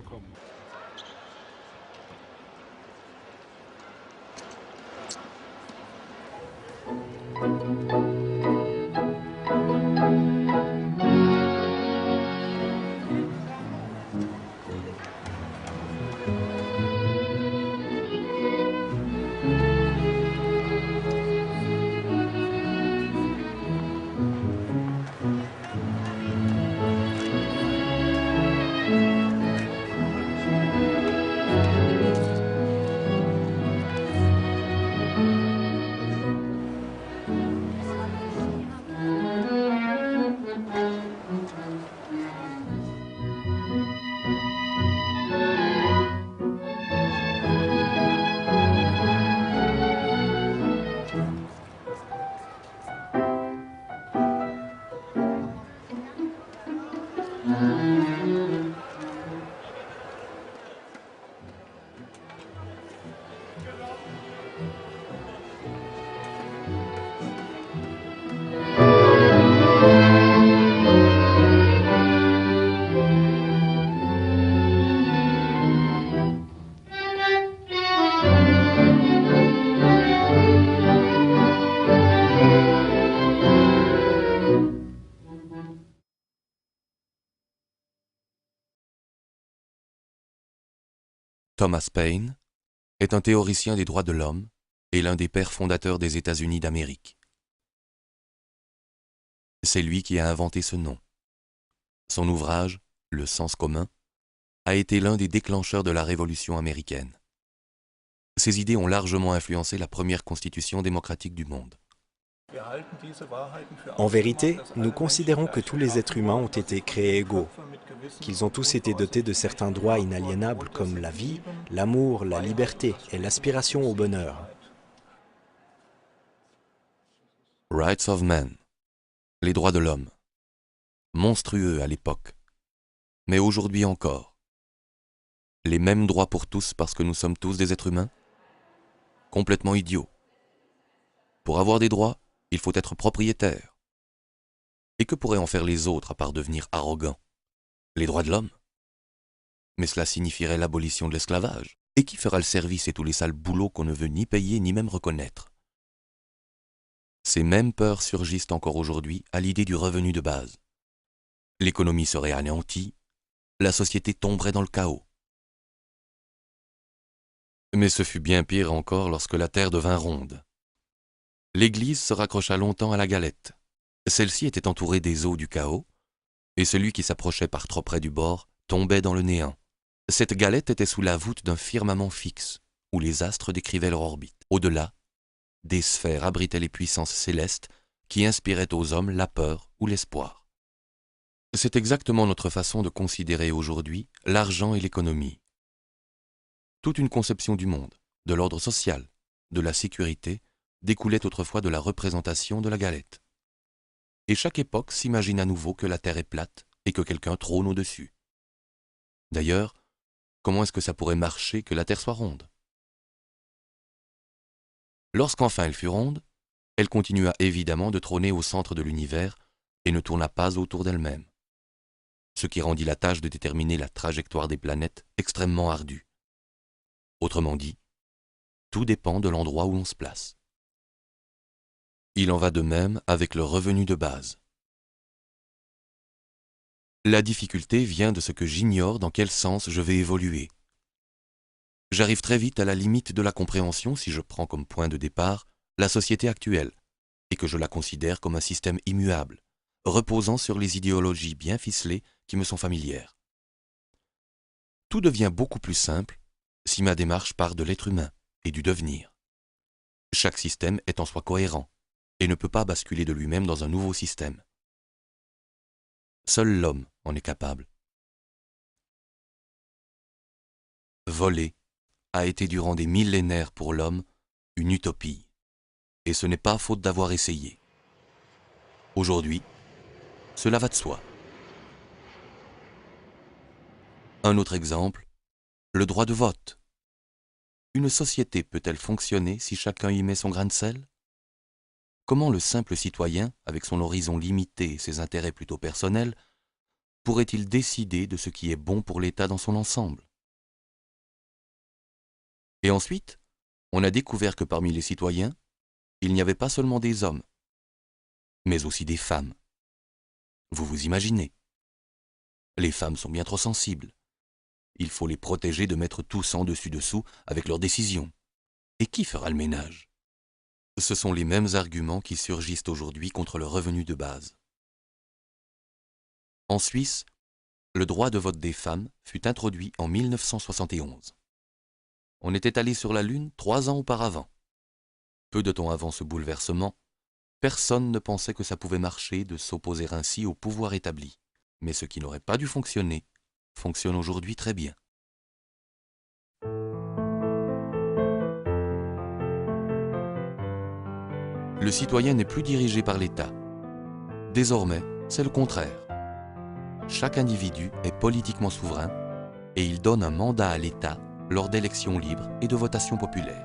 Thomas Paine est un théoricien des droits de l'homme et l'un des pères fondateurs des États-Unis d'Amérique. C'est lui qui a inventé ce nom. Son ouvrage, Le sens commun, a été l'un des déclencheurs de la Révolution américaine. Ses idées ont largement influencé la première constitution démocratique du monde. En vérité, nous considérons que tous les êtres humains ont été créés égaux, qu'ils ont tous été dotés de certains droits inaliénables comme la vie, l'amour, la liberté et l'aspiration au bonheur. Rights of Man, les droits de l'homme. Monstrueux à l'époque, mais aujourd'hui encore. Les mêmes droits pour tous parce que nous sommes tous des êtres humains? Complètement idiot. Pour avoir des droits, il faut être propriétaire. Et que pourraient en faire les autres à part devenir arrogants? Les droits de l'homme? Mais cela signifierait l'abolition de l'esclavage. Et qui fera le service et tous les sales boulots qu'on ne veut ni payer ni même reconnaître? Ces mêmes peurs surgissent encore aujourd'hui à l'idée du revenu de base. L'économie serait anéantie, la société tomberait dans le chaos. Mais ce fut bien pire encore lorsque la terre devint ronde. L'Église se raccrocha longtemps à la galette. Celle-ci était entourée des eaux du chaos, et celui qui s'approchait par trop près du bord tombait dans le néant. Cette galette était sous la voûte d'un firmament fixe, où les astres décrivaient leur orbite. Au-delà, des sphères abritaient les puissances célestes qui inspiraient aux hommes la peur ou l'espoir. C'est exactement notre façon de considérer aujourd'hui l'argent et l'économie. Toute une conception du monde, de l'ordre social, de la sécurité, découlait autrefois de la représentation de la galette. Et chaque époque s'imagine à nouveau que la terre est plate et que quelqu'un trône au-dessus. D'ailleurs, comment est-ce que ça pourrait marcher que la terre soit ronde? Lorsqu'enfin elle fut ronde, elle continua évidemment de trôner au centre de l'univers et ne tourna pas autour d'elle-même, ce qui rendit la tâche de déterminer la trajectoire des planètes extrêmement ardue. Autrement dit, tout dépend de l'endroit où l'on se place. Il en va de même avec le revenu de base. La difficulté vient de ce que j'ignore dans quel sens je vais évoluer. J'arrive très vite à la limite de la compréhension si je prends comme point de départ la société actuelle et que je la considère comme un système immuable, reposant sur les idéologies bien ficelées qui me sont familières. Tout devient beaucoup plus simple si ma démarche part de l'être humain et du devenir. Chaque système est en soi cohérent et ne peut pas basculer de lui-même dans un nouveau système. Seul l'homme en est capable. Voler a été durant des millénaires pour l'homme une utopie, et ce n'est pas faute d'avoir essayé. Aujourd'hui, cela va de soi. Un autre exemple, le droit de vote. Une société peut-elle fonctionner si chacun y met son grain de sel? Comment le simple citoyen, avec son horizon limité et ses intérêts plutôt personnels, pourrait-il décider de ce qui est bon pour l'État dans son ensemble? Et ensuite, on a découvert que parmi les citoyens, il n'y avait pas seulement des hommes, mais aussi des femmes. Vous vous imaginez? Les femmes sont bien trop sensibles. Il faut les protéger de mettre tout en dessus-dessous avec leurs décisions. Et qui fera le ménage? Ce sont les mêmes arguments qui surgissent aujourd'hui contre le revenu de base. En Suisse, le droit de vote des femmes fut introduit en 1971. On était allé sur la Lune 3 ans auparavant. Peu de temps avant ce bouleversement, personne ne pensait que ça pouvait marcher de s'opposer ainsi au pouvoir établi. Mais ce qui n'aurait pas dû fonctionner, fonctionne aujourd'hui très bien. Le citoyen n'est plus dirigé par l'État. Désormais, c'est le contraire. Chaque individu est politiquement souverain et il donne un mandat à l'État lors d'élections libres et de votations populaires.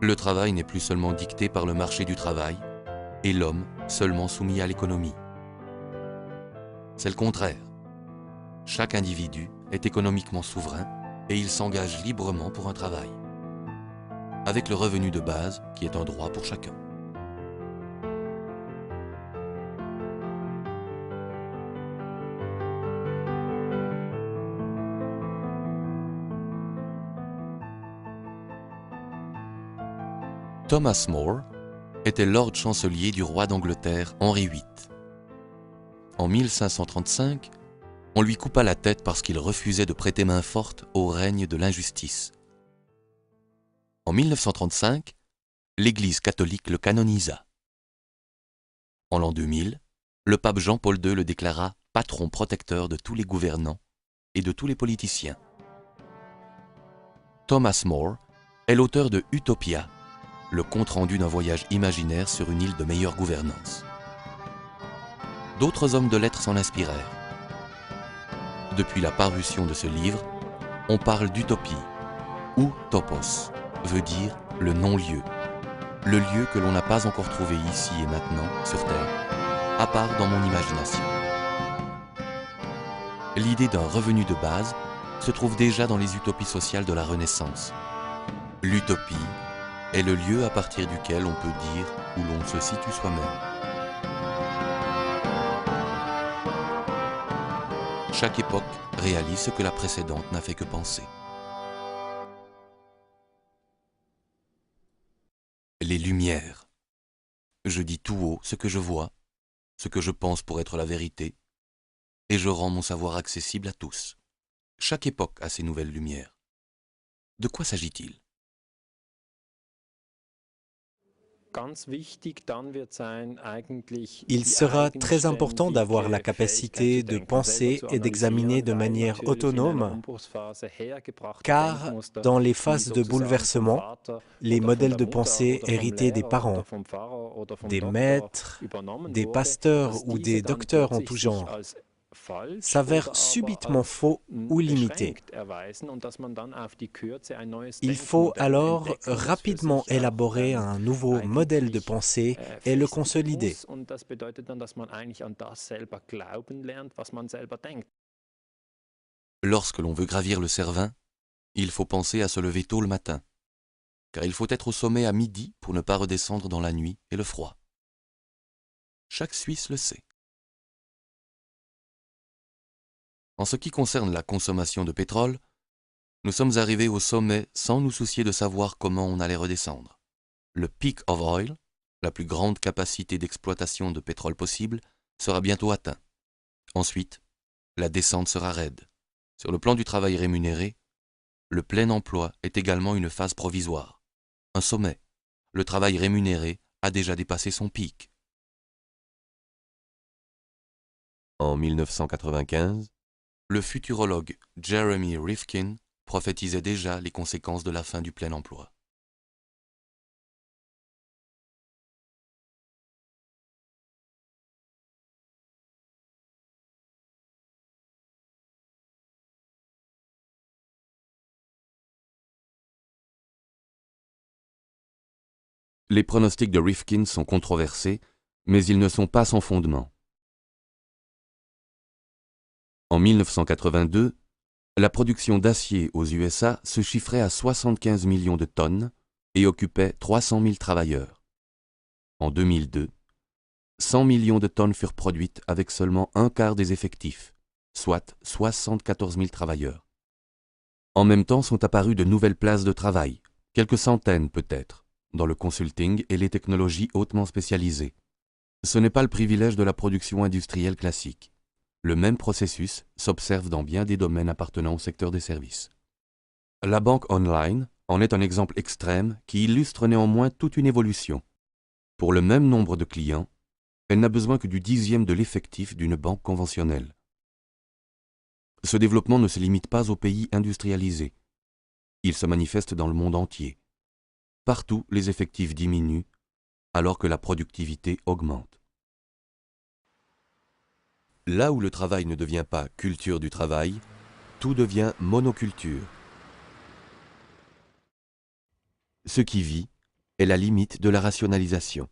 Le travail n'est plus seulement dicté par le marché du travail et l'homme seulement soumis à l'économie. C'est le contraire. Chaque individu est économiquement souverain et il s'engage librement pour un travail, avec le revenu de base qui est un droit pour chacun. Thomas More était Lord chancelier du roi d'Angleterre Henri VIII. En 1535, on lui coupa la tête parce qu'il refusait de prêter main forte au règne de l'injustice. En 1935, l'Église catholique le canonisa. En l'an 2000, le pape Jean-Paul II le déclara patron protecteur de tous les gouvernants et de tous les politiciens. Thomas More est l'auteur de Utopia, le compte-rendu d'un voyage imaginaire sur une île de meilleure gouvernance. D'autres hommes de lettres s'en inspirèrent. Depuis la parution de ce livre, on parle d'utopie, ou topos, veut dire le non-lieu, le lieu que l'on n'a pas encore trouvé ici et maintenant sur Terre, à part dans mon imagination. L'idée d'un revenu de base se trouve déjà dans les utopies sociales de la Renaissance. L'utopie est le lieu à partir duquel on peut dire où l'on se situe soi-même. Chaque époque réalise ce que la précédente n'a fait que penser. Les Lumières. Je dis tout haut ce que je vois, ce que je pense pour être la vérité, et je rends mon savoir accessible à tous. Chaque époque a ses nouvelles lumières. De quoi s'agit-il? Il sera très important d'avoir la capacité de penser et d'examiner de manière autonome, car dans les phases de bouleversement, les modèles de pensée hérités des parents, des maîtres, des pasteurs ou des docteurs en tout genre s'avèrent subitement faux ou limités. Il faut alors rapidement élaborer un nouveau modèle de pensée et le consolider. Lorsque l'on veut gravir le Cervin, il faut penser à se lever tôt le matin, car il faut être au sommet à midi pour ne pas redescendre dans la nuit et le froid. Chaque Suisse le sait. En ce qui concerne la consommation de pétrole, Nous sommes arrivés au sommet sans nous soucier de savoir comment on allait redescendre. Le peak of oil, la plus grande capacité d'exploitation de pétrole possible, sera bientôt atteint. Ensuite, la descente sera raide. Sur le plan du travail rémunéré, le plein emploi est également une phase provisoire. Un sommet. Le travail rémunéré a déjà dépassé son pic. En 1995, le futurologue Jeremy Rifkin prophétisait déjà les conséquences de la fin du plein emploi. Les pronostics de Rifkin sont controversés, mais ils ne sont pas sans fondement. En 1982, la production d'acier aux USA se chiffrait à 75 millions de tonnes et occupait 300 000 travailleurs. En 2002, 100 millions de tonnes furent produites avec seulement un quart des effectifs, soit 74 000 travailleurs. En même temps sont apparues de nouvelles places de travail, quelques centaines peut-être, dans le consulting et les technologies hautement spécialisées. Ce n'est pas le privilège de la production industrielle classique. Le même processus s'observe dans bien des domaines appartenant au secteur des services. La banque online en est un exemple extrême qui illustre néanmoins toute une évolution. Pour le même nombre de clients, elle n'a besoin que du 10e de l'effectif d'une banque conventionnelle. Ce développement ne se limite pas aux pays industrialisés. Il se manifeste dans le monde entier. Partout, les effectifs diminuent, alors que la productivité augmente. Là où le travail ne devient pas culture du travail, tout devient monoculture. Ce qui vit est la limite de la rationalisation.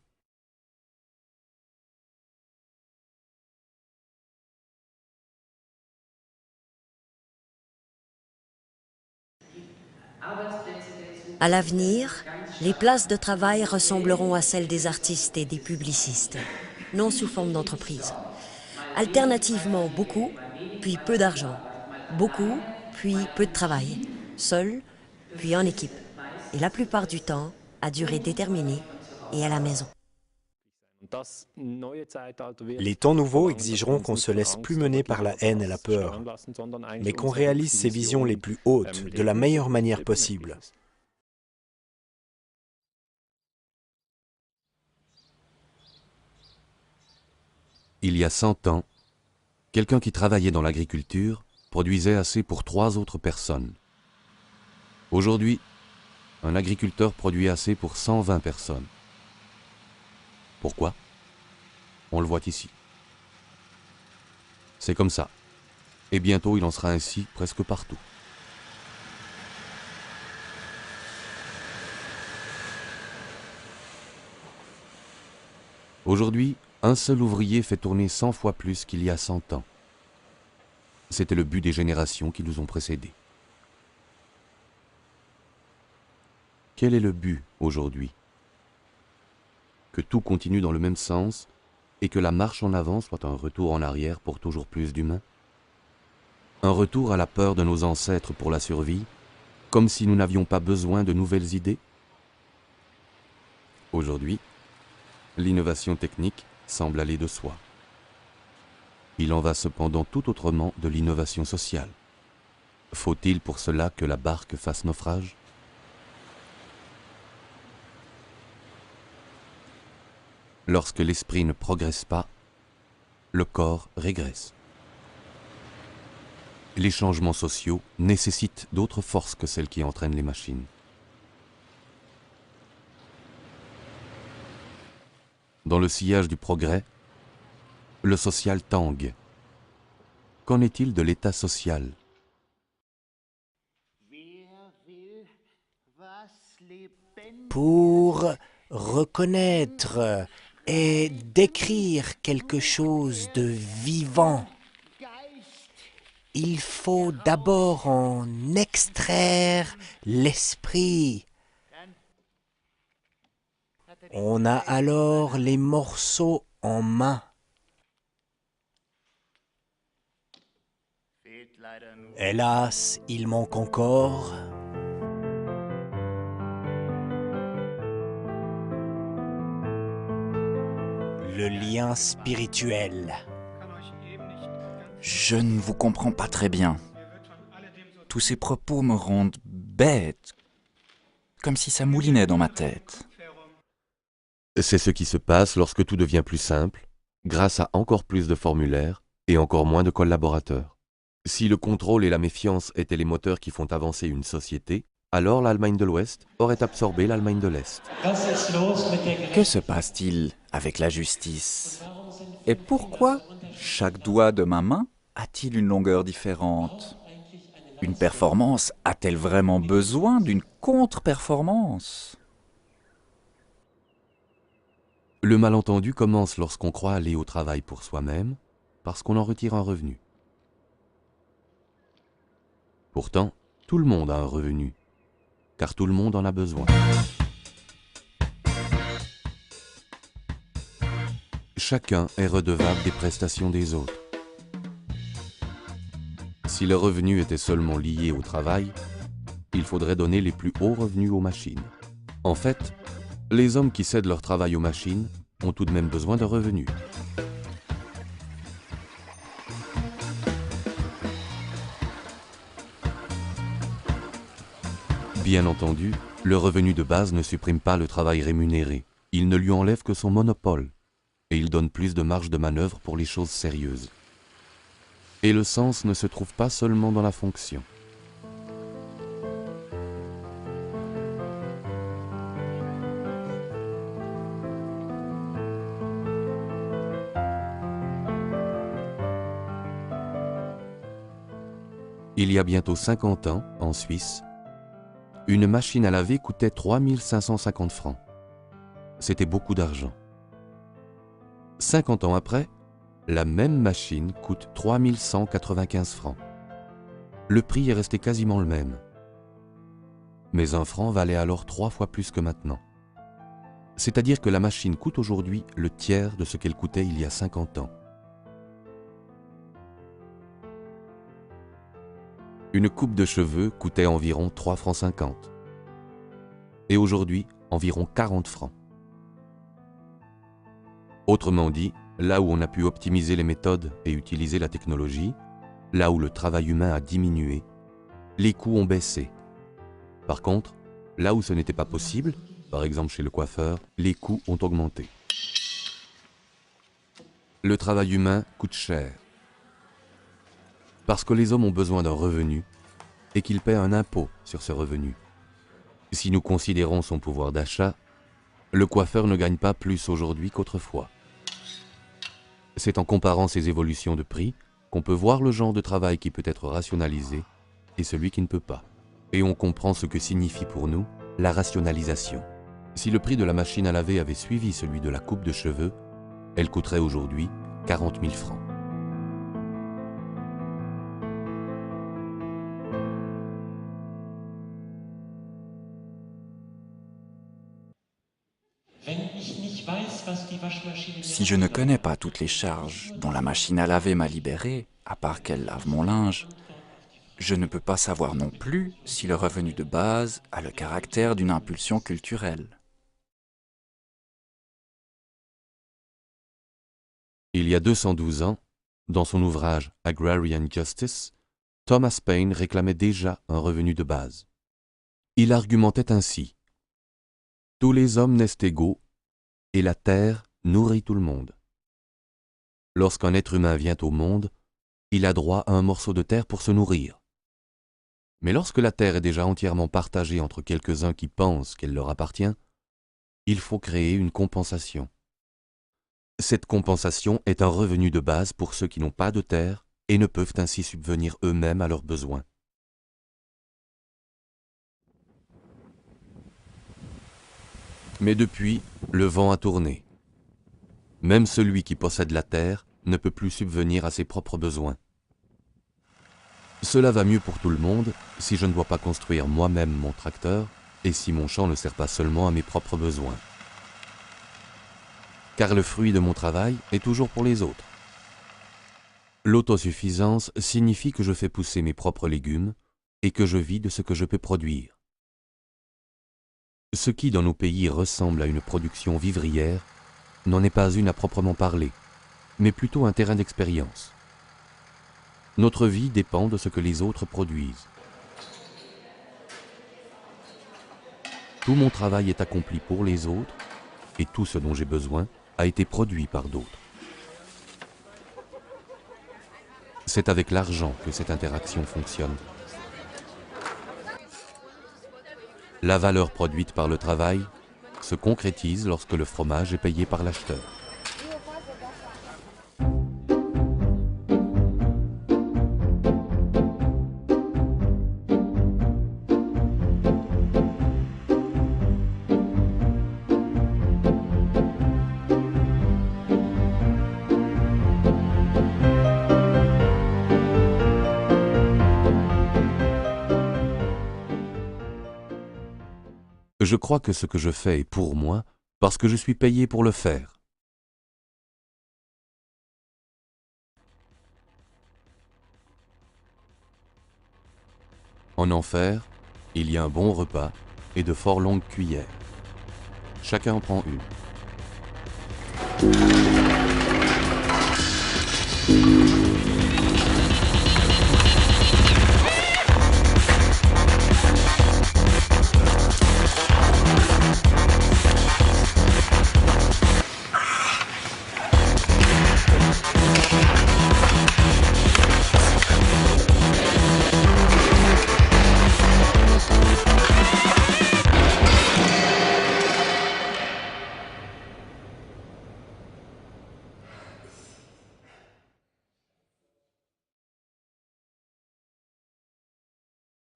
À l'avenir, les places de travail ressembleront à celles des artistes et des publicistes, non sous forme d'entreprise. Alternativement, beaucoup, puis peu d'argent. Beaucoup, puis peu de travail. Seul, puis en équipe. Et la plupart du temps, à durée déterminée et à la maison. Les temps nouveaux exigeront qu'on se laisse plus mener par la haine et la peur, mais qu'on réalise ses visions les plus hautes de la meilleure manière possible. Il y a 100 ans, quelqu'un qui travaillait dans l'agriculture produisait assez pour 3 autres personnes. Aujourd'hui, un agriculteur produit assez pour 120 personnes. Pourquoi? On le voit ici. C'est comme ça. Et bientôt, il en sera ainsi presque partout. Aujourd'hui, un seul ouvrier fait tourner 100 fois plus qu'il y a 100 ans. C'était le but des générations qui nous ont précédés. Quel est le but aujourd'hui? Que tout continue dans le même sens et que la marche en avant soit un retour en arrière pour toujours plus d'humains? Un retour à la peur de nos ancêtres pour la survie, comme si nous n'avions pas besoin de nouvelles idées? Aujourd'hui, l'innovation technique semble aller de soi. Il en va cependant tout autrement de l'innovation sociale. Faut-il pour cela que la barque fasse naufrage? Lorsque l'esprit ne progresse pas, le corps régresse. Les changements sociaux nécessitent d'autres forces que celles qui entraînent les machines. Dans le sillage du progrès, le social tangue. Qu'en est-il de l'état social? Pour reconnaître et décrire quelque chose de vivant, il faut d'abord en extraire l'esprit. On a alors les morceaux en main. Hélas, il manque encore le lien spirituel. Je ne vous comprends pas très bien. Tous ces propos me rendent bête, comme si ça moulinait dans ma tête. C'est ce qui se passe lorsque tout devient plus simple, grâce à encore plus de formulaires et encore moins de collaborateurs. Si le contrôle et la méfiance étaient les moteurs qui font avancer une société, alors l'Allemagne de l'Ouest aurait absorbé l'Allemagne de l'Est. Que se passe-t-il avec la justice? Et pourquoi chaque doigt de ma main a-t-il une longueur différente? Une performance a-t-elle vraiment besoin d'une contre-performance? Le malentendu commence lorsqu'on croit aller au travail pour soi-même, parce qu'on en retire un revenu. Pourtant, tout le monde a un revenu, car tout le monde en a besoin. Chacun est redevable des prestations des autres. Si le revenu était seulement lié au travail, il faudrait donner les plus hauts revenus aux machines. En fait, les hommes qui cèdent leur travail aux machines ont tout de même besoin de revenus. Bien entendu, le revenu de base ne supprime pas le travail rémunéré. Il ne lui enlève que son monopole et il donne plus de marge de manœuvre pour les choses sérieuses. Et le sens ne se trouve pas seulement dans la fonction. Il y a bientôt 50 ans, en Suisse, une machine à laver coûtait 3 550 francs. C'était beaucoup d'argent. 50 ans après, la même machine coûte 3 195 francs. Le prix est resté quasiment le même. Mais un franc valait alors 3 fois plus que maintenant. C'est-à-dire que la machine coûte aujourd'hui le tiers de ce qu'elle coûtait il y a 50 ans. Une coupe de cheveux coûtait environ 3 francs 50. Et aujourd'hui, environ 40 francs. Autrement dit, là où on a pu optimiser les méthodes et utiliser la technologie, là où le travail humain a diminué, les coûts ont baissé. Par contre, là où ce n'était pas possible, par exemple chez le coiffeur, les coûts ont augmenté. Le travail humain coûte cher. Parce que les hommes ont besoin d'un revenu et qu'ils paient un impôt sur ce revenu. Si nous considérons son pouvoir d'achat, le coiffeur ne gagne pas plus aujourd'hui qu'autrefois. C'est en comparant ces évolutions de prix qu'on peut voir le genre de travail qui peut être rationalisé et celui qui ne peut pas. Et on comprend ce que signifie pour nous la rationalisation. Si le prix de la machine à laver avait suivi celui de la coupe de cheveux, elle coûterait aujourd'hui 40 000 francs. Si je ne connais pas toutes les charges dont la machine à laver m'a libéré, à part qu'elle lave mon linge, je ne peux pas savoir non plus si le revenu de base a le caractère d'une impulsion culturelle. Il y a 212 ans, dans son ouvrage Agrarian Justice, Thomas Paine réclamait déjà un revenu de base. Il argumentait ainsi: « Tous les hommes naissent égaux et la terre nourrit tout le monde. Lorsqu'un être humain vient au monde, il a droit à un morceau de terre pour se nourrir. Mais lorsque la terre est déjà entièrement partagée entre quelques-uns qui pensent qu'elle leur appartient, il faut créer une compensation. Cette compensation est un revenu de base pour ceux qui n'ont pas de terre et ne peuvent ainsi subvenir eux-mêmes à leurs besoins. » Mais depuis, le vent a tourné. Même celui qui possède la terre ne peut plus subvenir à ses propres besoins. Cela va mieux pour tout le monde si je ne dois pas construire moi-même mon tracteur et si mon champ ne sert pas seulement à mes propres besoins. Car le fruit de mon travail est toujours pour les autres. L'autosuffisance signifie que je fais pousser mes propres légumes et que je vis de ce que je peux produire. Ce qui, dans nos pays, ressemble à une production vivrière, n'en est pas une à proprement parler, mais plutôt un terrain d'expérience. Notre vie dépend de ce que les autres produisent. Tout mon travail est accompli pour les autres et tout ce dont j'ai besoin a été produit par d'autres. C'est avec l'argent que cette interaction fonctionne. La valeur produite par le travail se concrétise lorsque le fromage est payé par l'acheteur. Je crois que ce que je fais est pour moi parce que je suis payé pour le faire. En enfer, il y a un bon repas et de fort longues cuillères. Chacun en prend une.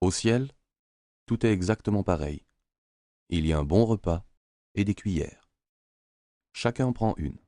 Au ciel, tout est exactement pareil. Il y a un bon repas et des cuillères. Chacun en prend une.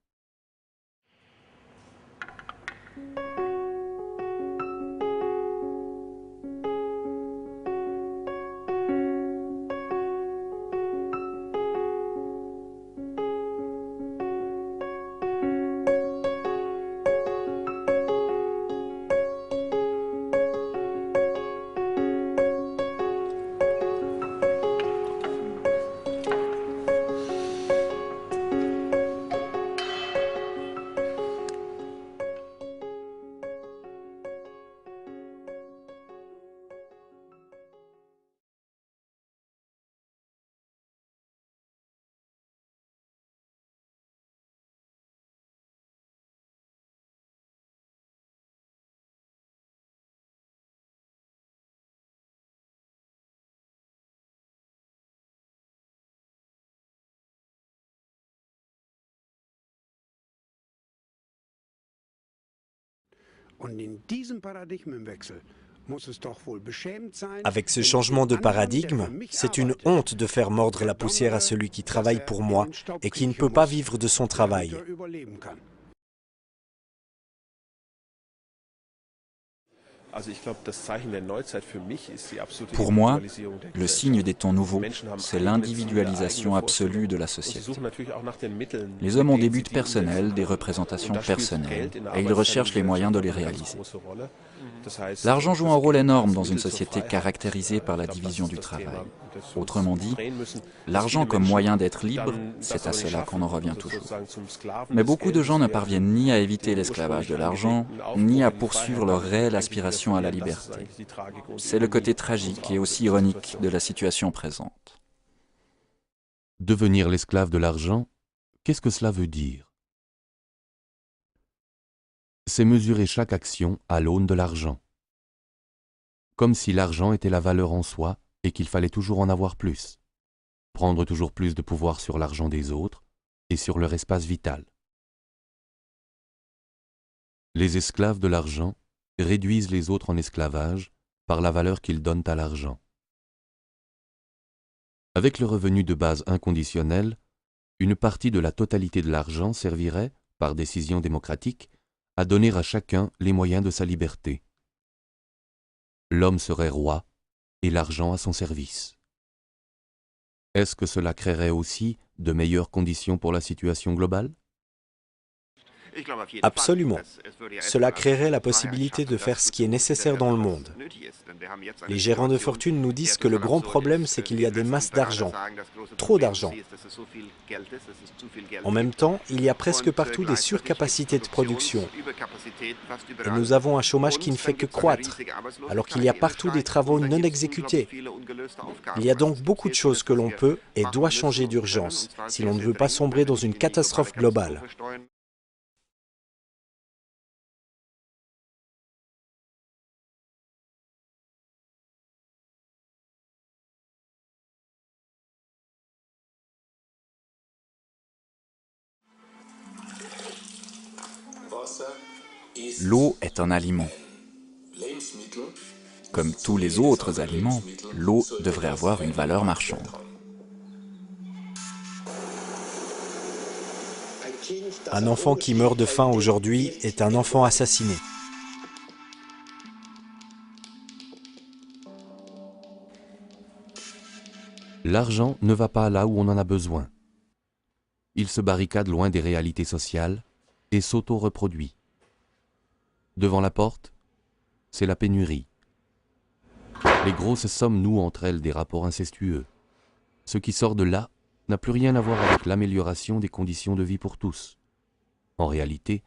Avec ce changement de paradigme, c'est une honte de faire mordre la poussière à celui qui travaille pour moi et qui ne peut pas vivre de son travail. Pour moi, le signe des temps nouveaux, c'est l'individualisation absolue de la société. Les hommes ont des buts personnels, des représentations personnelles, et ils recherchent les moyens de les réaliser. L'argent joue un rôle énorme dans une société caractérisée par la division du travail. Autrement dit, l'argent comme moyen d'être libre, c'est à cela qu'on en revient toujours. Mais beaucoup de gens ne parviennent ni à éviter l'esclavage de l'argent, ni à poursuivre leur réelle aspiration à la liberté. C'est le côté tragique et aussi ironique de la situation présente. Devenir l'esclave de l'argent, qu'est-ce que cela veut dire? C'est mesurer chaque action à l'aune de l'argent. Comme si l'argent était la valeur en soi et qu'il fallait toujours en avoir plus. Prendre toujours plus de pouvoir sur l'argent des autres et sur leur espace vital. Les esclaves de l'argent réduisent les autres en esclavage par la valeur qu'ils donnent à l'argent. Avec le revenu de base inconditionnel, une partie de la totalité de l'argent servirait, par décision démocratique, à donner à chacun les moyens de sa liberté. L'homme serait roi et l'argent à son service. Est-ce que cela créerait aussi de meilleures conditions pour la situation globale? Absolument. Cela créerait la possibilité de faire ce qui est nécessaire dans le monde. Les gérants de fortune nous disent que le grand problème, c'est qu'il y a des masses d'argent, trop d'argent. En même temps, il y a presque partout des surcapacités de production. Et nous avons un chômage qui ne fait que croître, alors qu'il y a partout des travaux non exécutés. Il y a donc beaucoup de choses que l'on peut et doit changer d'urgence, si l'on ne veut pas sombrer dans une catastrophe globale. L'eau est un aliment. Comme tous les autres aliments, l'eau devrait avoir une valeur marchande. Un enfant qui meurt de faim aujourd'hui est un enfant assassiné. L'argent ne va pas là où on en a besoin. Il se barricade loin des réalités sociales et s'auto-reproduit. Devant la porte, c'est la pénurie. Les grosses sommes nouent entre elles des rapports incestueux. Ce qui sort de là n'a plus rien à voir avec l'amélioration des conditions de vie pour tous. En réalité,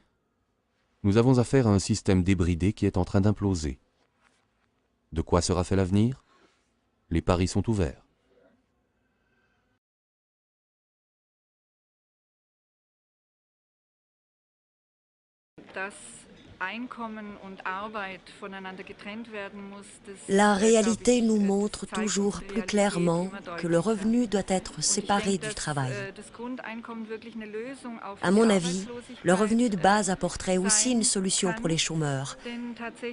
nous avons affaire à un système débridé qui est en train d'imploser. De quoi sera fait l'avenir? Les paris sont ouverts. La réalité nous montre toujours plus clairement que le revenu doit être séparé du travail. À mon avis, le revenu de base apporterait aussi une solution pour les chômeurs,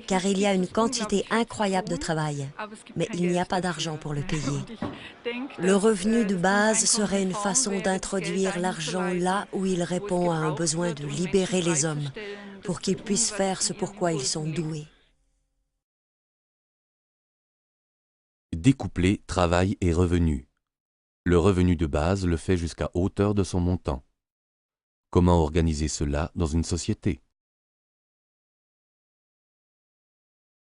car il y a une quantité incroyable de travail, mais il n'y a pas d'argent pour le payer. Le revenu de base serait une façon d'introduire l'argent là où il répond à un besoin de libérer les hommes, pour qu'ils puissent faire ce pourquoi ils sont doués. Découpler travail et revenu. Le revenu de base le fait jusqu'à hauteur de son montant. Comment organiser cela dans une société?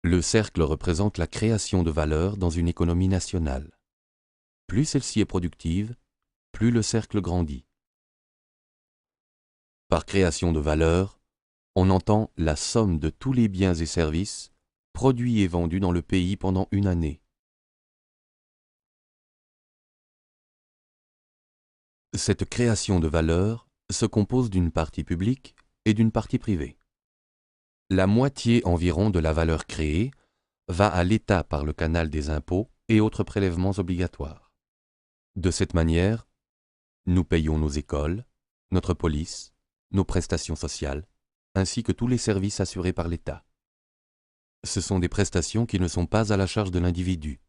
Le cercle représente la création de valeur dans une économie nationale. Plus celle-ci est productive, plus le cercle grandit. Par création de valeur, on entend la somme de tous les biens et services produits et vendus dans le pays pendant une année. Cette création de valeur se compose d'une partie publique et d'une partie privée. La moitié environ de la valeur créée va à l'État par le canal des impôts et autres prélèvements obligatoires. De cette manière, nous payons nos écoles, notre police, nos prestations sociales, ainsi que tous les services assurés par l'État. Ce sont des prestations qui ne sont pas à la charge de l'individu,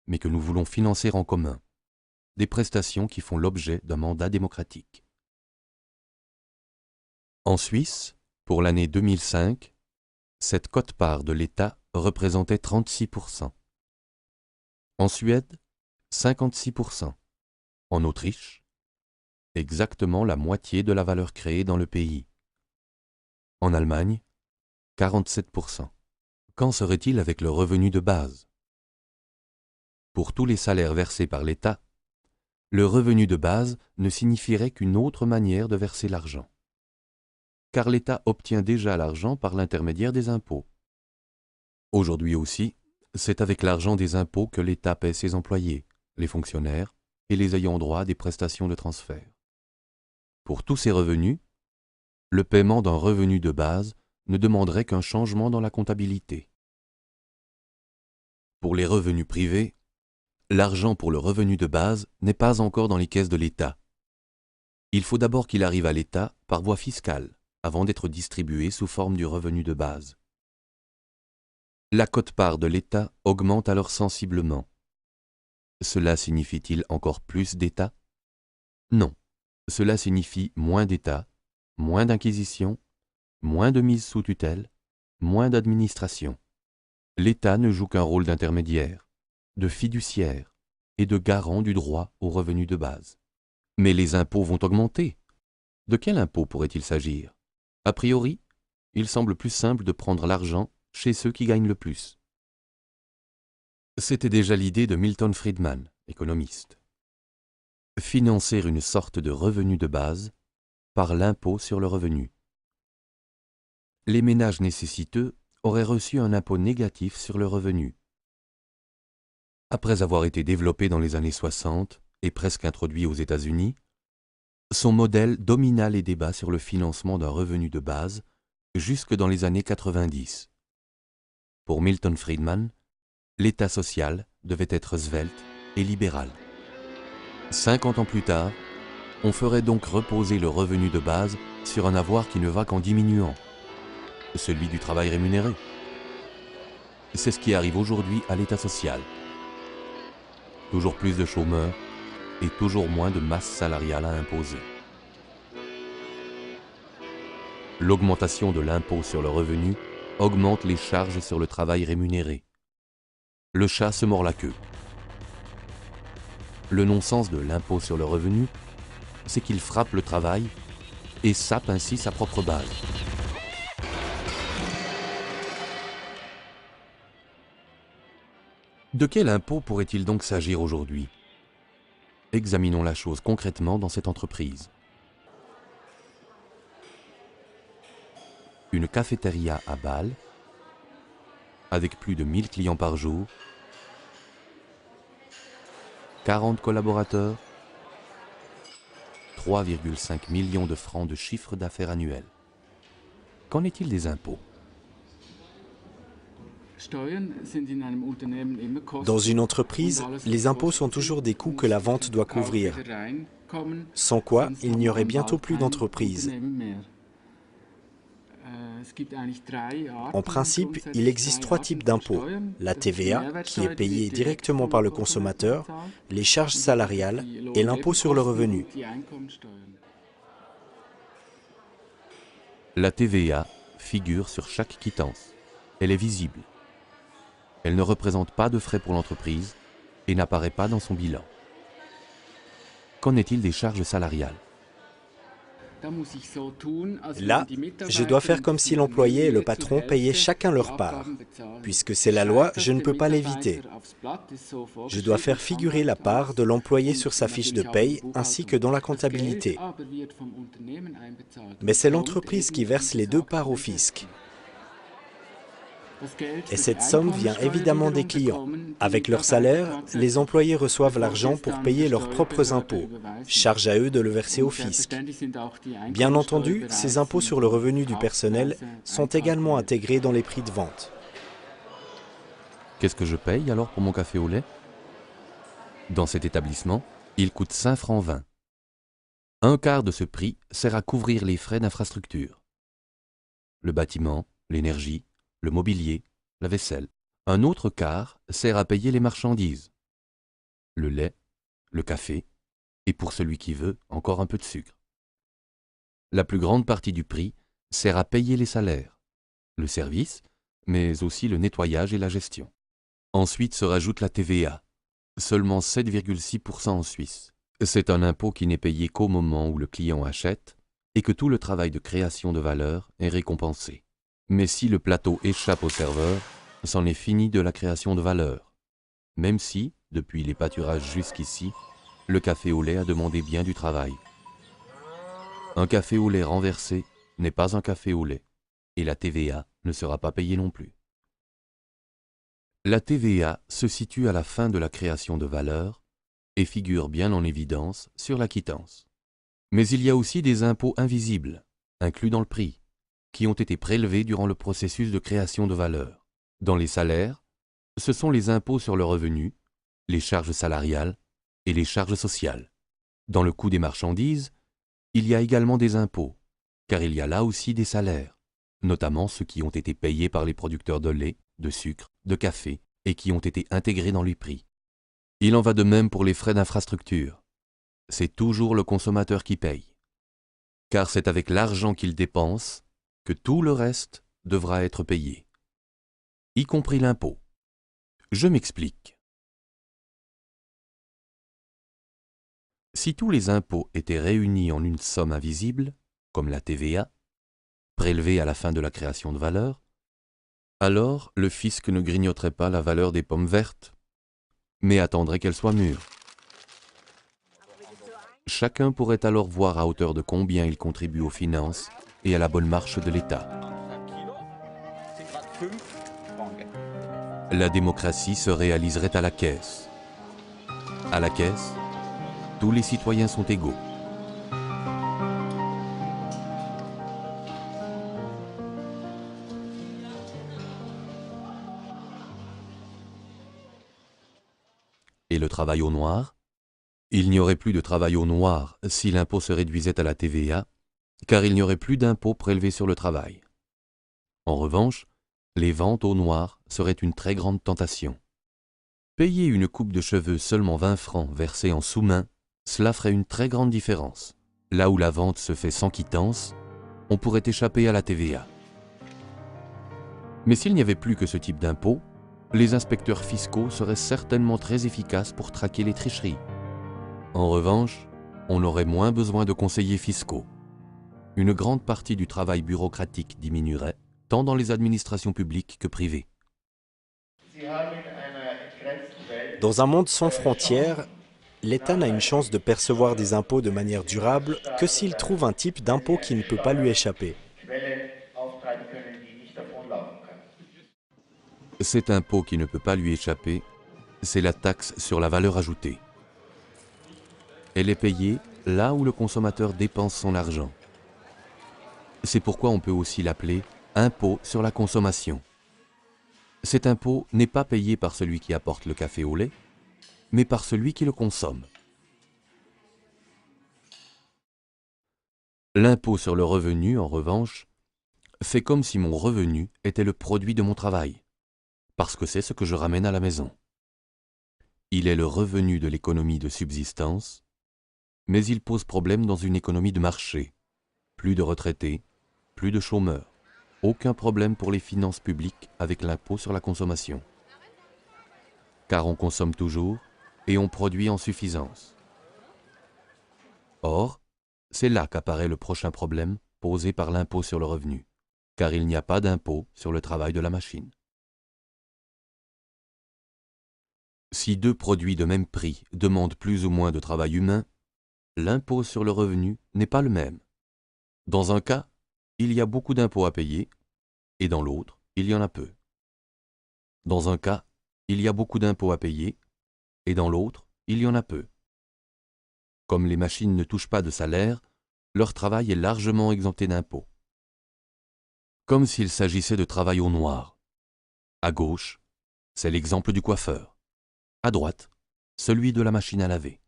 mais que nous voulons financer en commun. Des prestations qui font l'objet d'un mandat démocratique. En Suisse, pour l'année 2005, cette quote-part de l'État représentait 36%. En Suède, 56%. En Autriche, exactement la moitié de la valeur créée dans le pays. En Allemagne, 47%. Qu'en serait-il avec le revenu de base? Pour tous les salaires versés par l'État, le revenu de base ne signifierait qu'une autre manière de verser l'argent. Car l'État obtient déjà l'argent par l'intermédiaire des impôts. Aujourd'hui aussi, c'est avec l'argent des impôts que l'État paie ses employés, les fonctionnaires et les ayants droit des prestations de transfert. Pour tous ces revenus, le paiement d'un revenu de base ne demanderait qu'un changement dans la comptabilité. Pour les revenus privés, l'argent pour le revenu de base n'est pas encore dans les caisses de l'État. Il faut d'abord qu'il arrive à l'État par voie fiscale, avant d'être distribué sous forme du revenu de base. La quote-part de l'État augmente alors sensiblement. Cela signifie-t-il encore plus d'État? Non, cela signifie moins d'État, moins d'inquisition, moins de mise sous tutelle, moins d'administration. L'État ne joue qu'un rôle d'intermédiaire, de fiduciaire et de garant du droit au revenu de base. Mais les impôts vont augmenter. De quel impôt pourrait-il s'agir? A priori, il semble plus simple de prendre l'argent chez ceux qui gagnent le plus. C'était déjà l'idée de Milton Friedman, économiste. Financer une sorte de revenu de base par l'impôt sur le revenu. Les ménages nécessiteux auraient reçu un impôt négatif sur le revenu. Après avoir été développé dans les années 60 et presque introduit aux États-Unis, son modèle domina les débats sur le financement d'un revenu de base jusque dans les années 90. Pour Milton Friedman, l'État social devait être svelte et libéral. 50 ans plus tard, on ferait donc reposer le revenu de base sur un avoir qui ne va qu'en diminuant, celui du travail rémunéré. C'est ce qui arrive aujourd'hui à l'État social. Toujours plus de chômeurs et toujours moins de masse salariale à imposer. L'augmentation de l'impôt sur le revenu augmente les charges sur le travail rémunéré. Le chat se mord la queue. Le non-sens de l'impôt sur le revenu, c'est qu'il frappe le travail et sape ainsi sa propre base. De quel impôt pourrait-il donc s'agir aujourd'hui? Examinons la chose concrètement dans cette entreprise. Une cafétéria à Bâle, avec plus de 1000 clients par jour, 40 collaborateurs, 3,5 millions de francs de chiffre d'affaires annuel. Qu'en est-il des impôts? Dans une entreprise, les impôts sont toujours des coûts que la vente doit couvrir, sans quoi il n'y aurait bientôt plus d'entreprise. En principe, il existe 3 types d'impôts. La TVA, qui est payée directement par le consommateur, les charges salariales et l'impôt sur le revenu. La TVA figure sur chaque quittance. Elle est visible. Elle ne représente pas de frais pour l'entreprise et n'apparaît pas dans son bilan. Qu'en est-il des charges salariales? Là, je dois faire comme si l'employé et le patron payaient chacun leur part. Puisque c'est la loi, je ne peux pas l'éviter. Je dois faire figurer la part de l'employé sur sa fiche de paye ainsi que dans la comptabilité. Mais c'est l'entreprise qui verse les 2 parts au fisc. Et cette somme vient évidemment des clients. Avec leur salaire, les employés reçoivent l'argent pour payer leurs propres impôts. Charge à eux de le verser au fisc. Bien entendu, ces impôts sur le revenu du personnel sont également intégrés dans les prix de vente. Qu'est-ce que je paye alors pour mon café au lait? Dans cet établissement, il coûte 5 francs 20. Un quart de ce prix sert à couvrir les frais d'infrastructure. Le bâtiment, l'énergie, le mobilier, la vaisselle. Un autre quart sert à payer les marchandises, le lait, le café, et pour celui qui veut, encore un peu de sucre. La plus grande partie du prix sert à payer les salaires, le service, mais aussi le nettoyage et la gestion. Ensuite se rajoute la TVA, seulement 7,6% en Suisse. C'est un impôt qui n'est payé qu'au moment où le client achète et que tout le travail de création de valeur est récompensé. Mais si le plateau échappe au serveur, c'en est fini de la création de valeur. Même si, depuis les pâturages jusqu'ici, le café au lait a demandé bien du travail. Un café au lait renversé n'est pas un café au lait, et la TVA ne sera pas payée non plus. La TVA se situe à la fin de la création de valeur et figure bien en évidence sur la quittance. Mais il y a aussi des impôts invisibles, inclus dans le prix, qui ont été prélevés durant le processus de création de valeur. Dans les salaires, ce sont les impôts sur le revenu, les charges salariales et les charges sociales. Dans le coût des marchandises, il y a également des impôts, car il y a là aussi des salaires, notamment ceux qui ont été payés par les producteurs de lait, de sucre, de café et qui ont été intégrés dans les prix. Il en va de même pour les frais d'infrastructure. C'est toujours le consommateur qui paye, car c'est avec l'argent qu'il dépense que tout le reste devra être payé, y compris l'impôt. Je m'explique. Si tous les impôts étaient réunis en une somme invisible, comme la TVA, prélevée à la fin de la création de valeur, alors le fisc ne grignoterait pas la valeur des pommes vertes, mais attendrait qu'elles soient mûres. Chacun pourrait alors voir à hauteur de combien il contribue aux finances et à la bonne marche de l'État. La démocratie se réaliserait à la caisse. À la caisse, tous les citoyens sont égaux. Et le travail au noir? Il n'y aurait plus de travail au noir si l'impôt se réduisait à la TVA, car il n'y aurait plus d'impôt prélevé sur le travail. En revanche, les ventes au noir seraient une très grande tentation. Payer une coupe de cheveux seulement 20 francs versés en sous-main, cela ferait une très grande différence. Là où la vente se fait sans quittance, on pourrait échapper à la TVA. Mais s'il n'y avait plus que ce type d'impôt, les inspecteurs fiscaux seraient certainement très efficaces pour traquer les tricheries. En revanche, on aurait moins besoin de conseillers fiscaux. Une grande partie du travail bureaucratique diminuerait, tant dans les administrations publiques que privées. Dans un monde sans frontières, l'État n'a une chance de percevoir des impôts de manière durable que s'il trouve un type d'impôt qui ne peut pas lui échapper. Cet impôt qui ne peut pas lui échapper, c'est la taxe sur la valeur ajoutée. Elle est payée là où le consommateur dépense son argent. C'est pourquoi on peut aussi l'appeler impôt sur la consommation. Cet impôt n'est pas payé par celui qui apporte le café au lait, mais par celui qui le consomme. L'impôt sur le revenu, en revanche, fait comme si mon revenu était le produit de mon travail, parce que c'est ce que je ramène à la maison. Il est le revenu de l'économie de subsistance, mais il pose problème dans une économie de marché. Plus de retraités, plus de chômeurs. Aucun problème pour les finances publiques avec l'impôt sur la consommation. Car on consomme toujours et on produit en suffisance. Or, c'est là qu'apparaît le prochain problème posé par l'impôt sur le revenu, car il n'y a pas d'impôt sur le travail de la machine. Si deux produits de même prix demandent plus ou moins de travail humain, l'impôt sur le revenu n'est pas le même. Dans un cas, il y a beaucoup d'impôts à payer, et dans l'autre, il y en a peu. Dans un cas, il y a beaucoup d'impôts à payer, et dans l'autre, il y en a peu. Comme les machines ne touchent pas de salaire, leur travail est largement exempté d'impôts. Comme s'il s'agissait de travail au noir. À gauche, c'est l'exemple du coiffeur. À droite, celui de la machine à laver.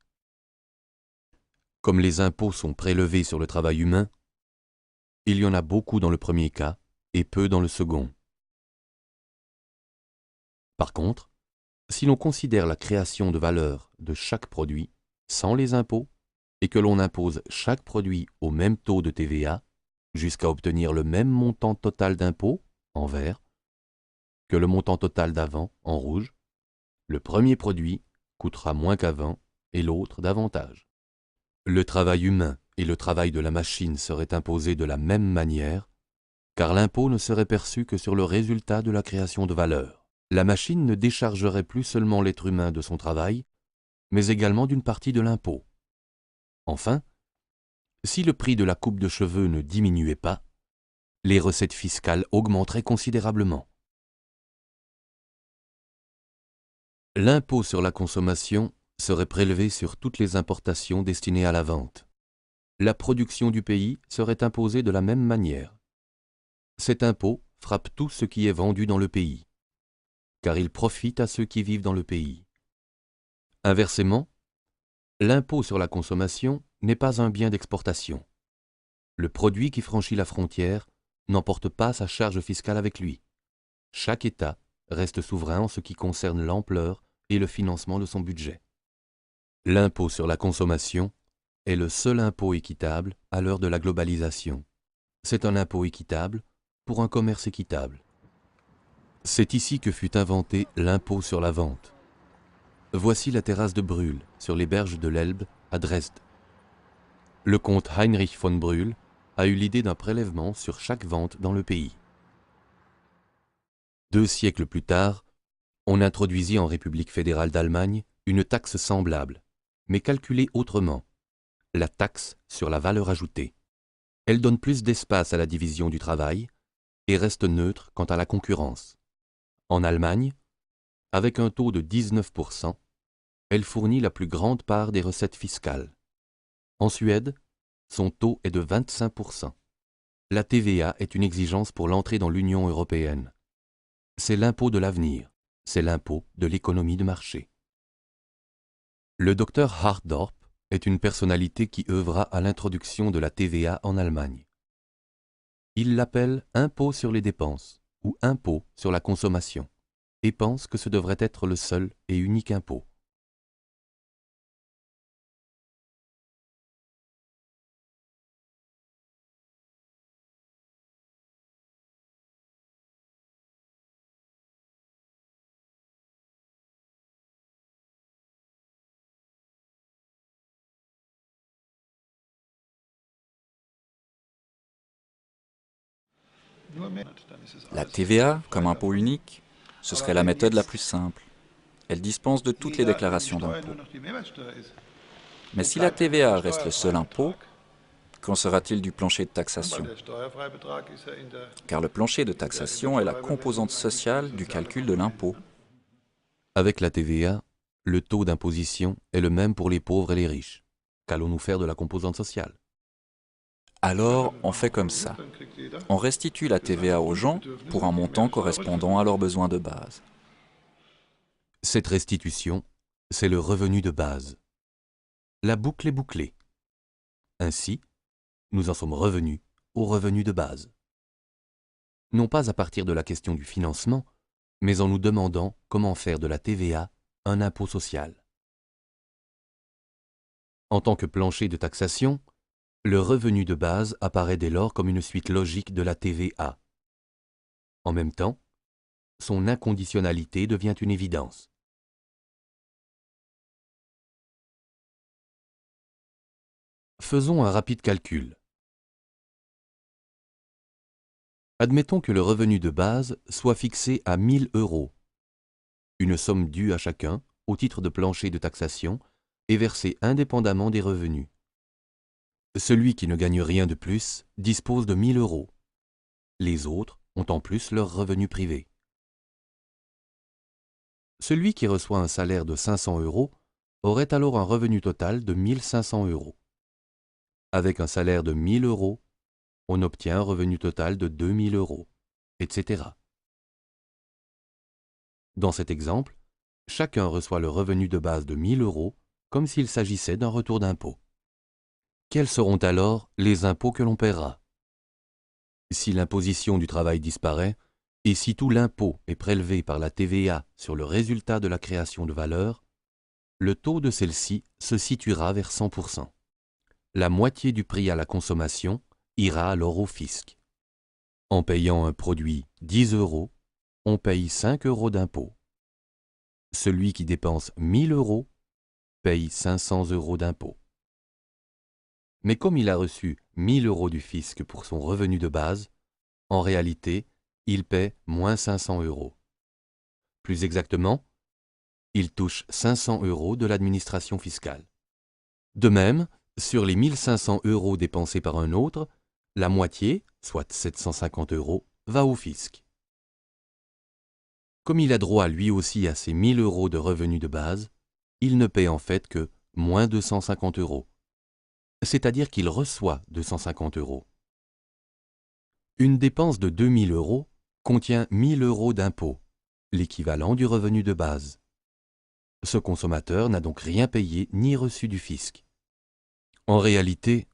Comme les impôts sont prélevés sur le travail humain, il y en a beaucoup dans le premier cas et peu dans le second. Par contre, si l'on considère la création de valeur de chaque produit sans les impôts et que l'on impose chaque produit au même taux de TVA jusqu'à obtenir le même montant total d'impôts, en vert, que le montant total d'avant, en rouge, le premier produit coûtera moins qu'avant et l'autre davantage. Le travail humain et le travail de la machine seraient imposés de la même manière, car l'impôt ne serait perçu que sur le résultat de la création de valeur. La machine ne déchargerait plus seulement l'être humain de son travail, mais également d'une partie de l'impôt. Enfin, si le prix de la coupe de cheveux ne diminuait pas, les recettes fiscales augmenteraient considérablement. L'impôt sur la consommation serait prélevé sur toutes les importations destinées à la vente. La production du pays serait imposée de la même manière. Cet impôt frappe tout ce qui est vendu dans le pays, car il profite à ceux qui vivent dans le pays. Inversement, l'impôt sur la consommation n'est pas un bien d'exportation. Le produit qui franchit la frontière n'emporte pas sa charge fiscale avec lui. Chaque État reste souverain en ce qui concerne l'ampleur et le financement de son budget. L'impôt sur la consommation est le seul impôt équitable à l'heure de la globalisation. C'est un impôt équitable pour un commerce équitable. C'est ici que fut inventé l'impôt sur la vente. Voici la terrasse de Brühl, sur les berges de l'Elbe, à Dresde. Le comte Heinrich von Brühl a eu l'idée d'un prélèvement sur chaque vente dans le pays. 2 siècles plus tard, on introduisit en République fédérale d'Allemagne une taxe semblable, mais calculée autrement, la taxe sur la valeur ajoutée. Elle donne plus d'espace à la division du travail et reste neutre quant à la concurrence. En Allemagne, avec un taux de 19%, elle fournit la plus grande part des recettes fiscales. En Suède, son taux est de 25%. La TVA est une exigence pour l'entrée dans l'Union européenne. C'est l'impôt de l'avenir, c'est l'impôt de l'économie de marché. Le docteur Hardorp est une personnalité qui œuvra à l'introduction de la TVA en Allemagne. Il l'appelle impôt sur les dépenses ou impôt sur la consommation et pense que ce devrait être le seul et unique impôt. La TVA, comme impôt unique, ce serait la méthode la plus simple. Elle dispense de toutes les déclarations d'impôts. Mais si la TVA reste le seul impôt, qu'en sera-t-il du plancher de taxation? Car le plancher de taxation est la composante sociale du calcul de l'impôt. Avec la TVA, le taux d'imposition est le même pour les pauvres et les riches. Qu'allons-nous faire de la composante sociale? Alors, on fait comme ça. On restitue la TVA aux gens pour un montant correspondant à leurs besoins de base. Cette restitution, c'est le revenu de base. La boucle est bouclée. Ainsi, nous en sommes revenus au revenu de base. Non pas à partir de la question du financement, mais en nous demandant comment faire de la TVA un impôt social. En tant que plancher de taxation, le revenu de base apparaît dès lors comme une suite logique de la TVA. En même temps, son inconditionnalité devient une évidence. Faisons un rapide calcul. Admettons que le revenu de base soit fixé à 1 000 €, une somme due à chacun au titre de plancher de taxation et versée indépendamment des revenus. Celui qui ne gagne rien de plus dispose de 1 000 €. Les autres ont en plus leur revenu privé. Celui qui reçoit un salaire de 500 € aurait alors un revenu total de 1 500 €. Avec un salaire de 1 000 €, on obtient un revenu total de 2 000 €, etc. Dans cet exemple, chacun reçoit le revenu de base de 1 000 € comme s'il s'agissait d'un retour d'impôt. Quels seront alors les impôts que l'on paiera? Si l'imposition du travail disparaît, et si tout l'impôt est prélevé par la TVA sur le résultat de la création de valeur, le taux de celle-ci se situera vers 100%. La moitié du prix à la consommation ira alors au fisc. En payant un produit 10 €, on paye 5 € d'impôt. Celui qui dépense 1 000 € paye 500 € d'impôt. Mais comme il a reçu 1 000 € du fisc pour son revenu de base, en réalité, il paie moins 500 €. Plus exactement, il touche 500 € de l'administration fiscale. De même, sur les 1 500 € dépensés par un autre, la moitié, soit 750 €, va au fisc. Comme il a droit lui aussi à ses 1 000 € de revenus de base, il ne paie en fait que moins 250 €. C'est-à-dire qu'il reçoit 250 €. Une dépense de 2 000 € contient 1 000 € d'impôt, l'équivalent du revenu de base. Ce consommateur n'a donc rien payé ni reçu du fisc. En réalité,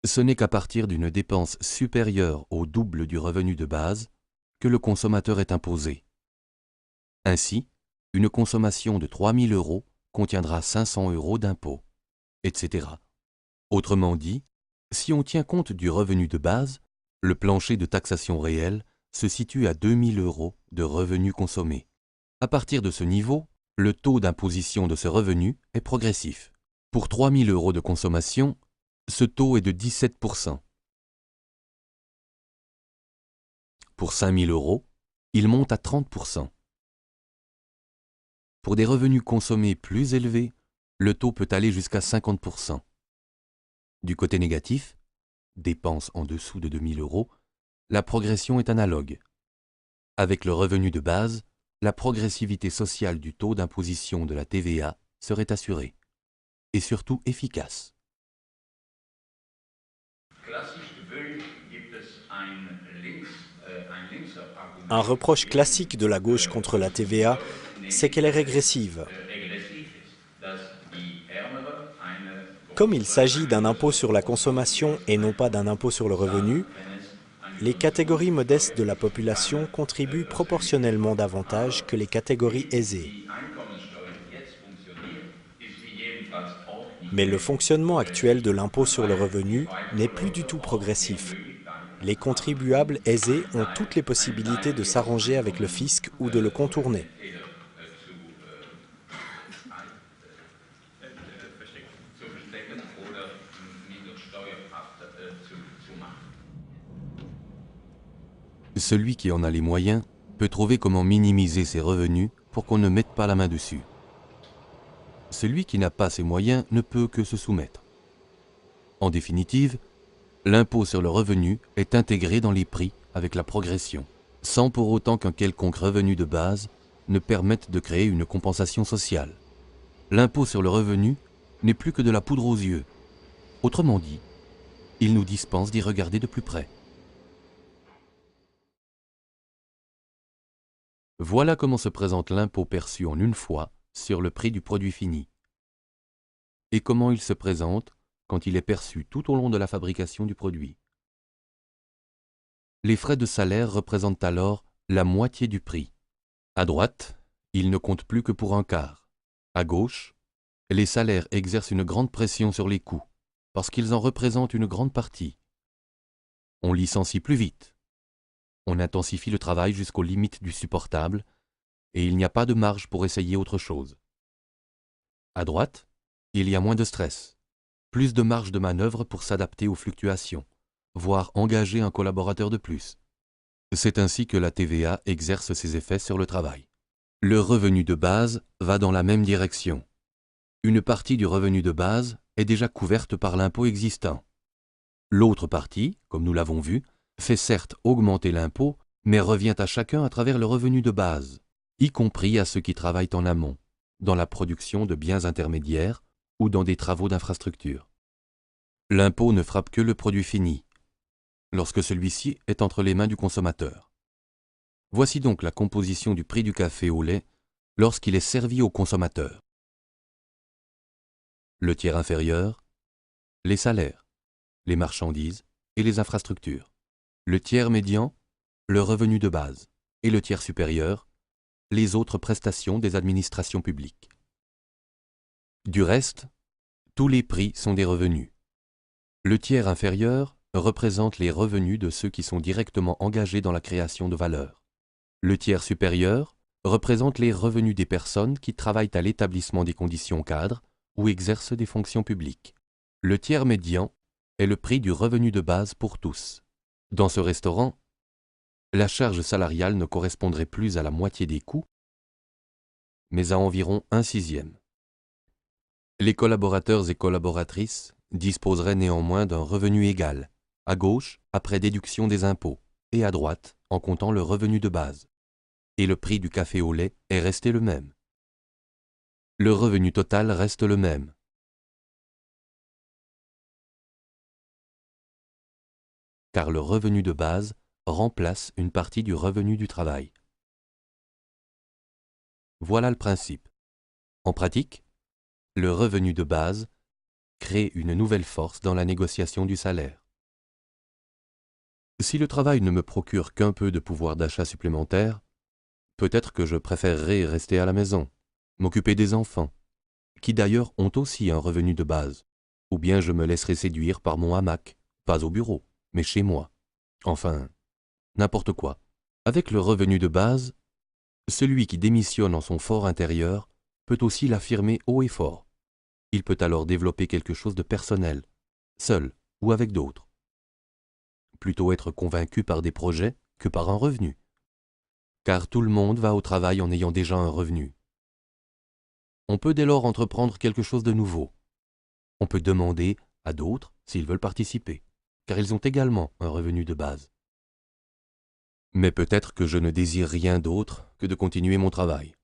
ce n'est qu'à partir d'une dépense supérieure au double du revenu de base que le consommateur est imposé. Ainsi, une consommation de 3 000 € contiendra 500 € d'impôt, etc. Autrement dit, si on tient compte du revenu de base, le plancher de taxation réel se situe à 2 000 € de revenus consommés. À partir de ce niveau, le taux d'imposition de ce revenu est progressif. Pour 3 000 € de consommation, ce taux est de 17%. Pour 5 000 €, il monte à 30%. Pour des revenus consommés plus élevés, le taux peut aller jusqu'à 50%. Du côté négatif, dépenses en dessous de 2 000 €, la progression est analogue. Avec le revenu de base, la progressivité sociale du taux d'imposition de la TVA serait assurée, et surtout efficace. Un reproche classique de la gauche contre la TVA, c'est qu'elle est régressive. Comme il s'agit d'un impôt sur la consommation et non pas d'un impôt sur le revenu, les catégories modestes de la population contribuent proportionnellement davantage que les catégories aisées. Mais le fonctionnement actuel de l'impôt sur le revenu n'est plus du tout progressif. Les contribuables aisés ont toutes les possibilités de s'arranger avec le fisc ou de le contourner. Celui qui en a les moyens peut trouver comment minimiser ses revenus pour qu'on ne mette pas la main dessus. Celui qui n'a pas ces moyens ne peut que se soumettre. En définitive, l'impôt sur le revenu est intégré dans les prix avec la progression, sans pour autant qu'un quelconque revenu de base ne permette de créer une compensation sociale. L'impôt sur le revenu n'est plus que de la poudre aux yeux. Autrement dit, il nous dispense d'y regarder de plus près. Voilà comment se présente l'impôt perçu en une fois sur le prix du produit fini. Et comment il se présente quand il est perçu tout au long de la fabrication du produit. Les frais de salaire représentent alors la moitié du prix. À droite, ils ne comptent plus que pour un quart. À gauche, les salaires exercent une grande pression sur les coûts, parce qu'ils en représentent une grande partie. On licencie plus vite. On intensifie le travail jusqu'aux limites du supportable, et il n'y a pas de marge pour essayer autre chose. À droite, il y a moins de stress, plus de marge de manœuvre pour s'adapter aux fluctuations, voire engager un collaborateur de plus. C'est ainsi que la TVA exerce ses effets sur le travail. Le revenu de base va dans la même direction. Une partie du revenu de base est déjà couverte par l'impôt existant. L'autre partie, comme nous l'avons vu, fait certes augmenter l'impôt, mais revient à chacun à travers le revenu de base, y compris à ceux qui travaillent en amont, dans la production de biens intermédiaires ou dans des travaux d'infrastructure. L'impôt ne frappe que le produit fini, lorsque celui-ci est entre les mains du consommateur. Voici donc la composition du prix du café au lait lorsqu'il est servi au consommateur. Le tiers inférieur, les salaires, les marchandises et les infrastructures. Le tiers médian, le revenu de base, et le tiers supérieur, les autres prestations des administrations publiques. Du reste, tous les prix sont des revenus. Le tiers inférieur représente les revenus de ceux qui sont directement engagés dans la création de valeur. Le tiers supérieur représente les revenus des personnes qui travaillent à l'établissement des conditions cadres ou exercent des fonctions publiques. Le tiers médian est le prix du revenu de base pour tous. Dans ce restaurant, la charge salariale ne correspondrait plus à la moitié des coûts, mais à environ 1/6. Les collaborateurs et collaboratrices disposeraient néanmoins d'un revenu égal, à gauche après déduction des impôts, et à droite en comptant le revenu de base. Et le prix du café au lait est resté le même. Le revenu total reste le même. Car le revenu de base remplace une partie du revenu du travail. Voilà le principe. En pratique, le revenu de base crée une nouvelle force dans la négociation du salaire. Si le travail ne me procure qu'un peu de pouvoir d'achat supplémentaire, peut-être que je préférerais rester à la maison, m'occuper des enfants, qui d'ailleurs ont aussi un revenu de base, ou bien je me laisserai séduire par mon hamac, pas au bureau, mais chez moi. Enfin, n'importe quoi. Avec le revenu de base, celui qui démissionne en son fort intérieur peut aussi l'affirmer haut et fort. Il peut alors développer quelque chose de personnel, seul ou avec d'autres. Plutôt être convaincu par des projets que par un revenu. Car tout le monde va au travail en ayant déjà un revenu. On peut dès lors entreprendre quelque chose de nouveau. On peut demander à d'autres s'ils veulent participer, car ils ont également un revenu de base. Mais peut-être que je ne désire rien d'autre que de continuer mon travail.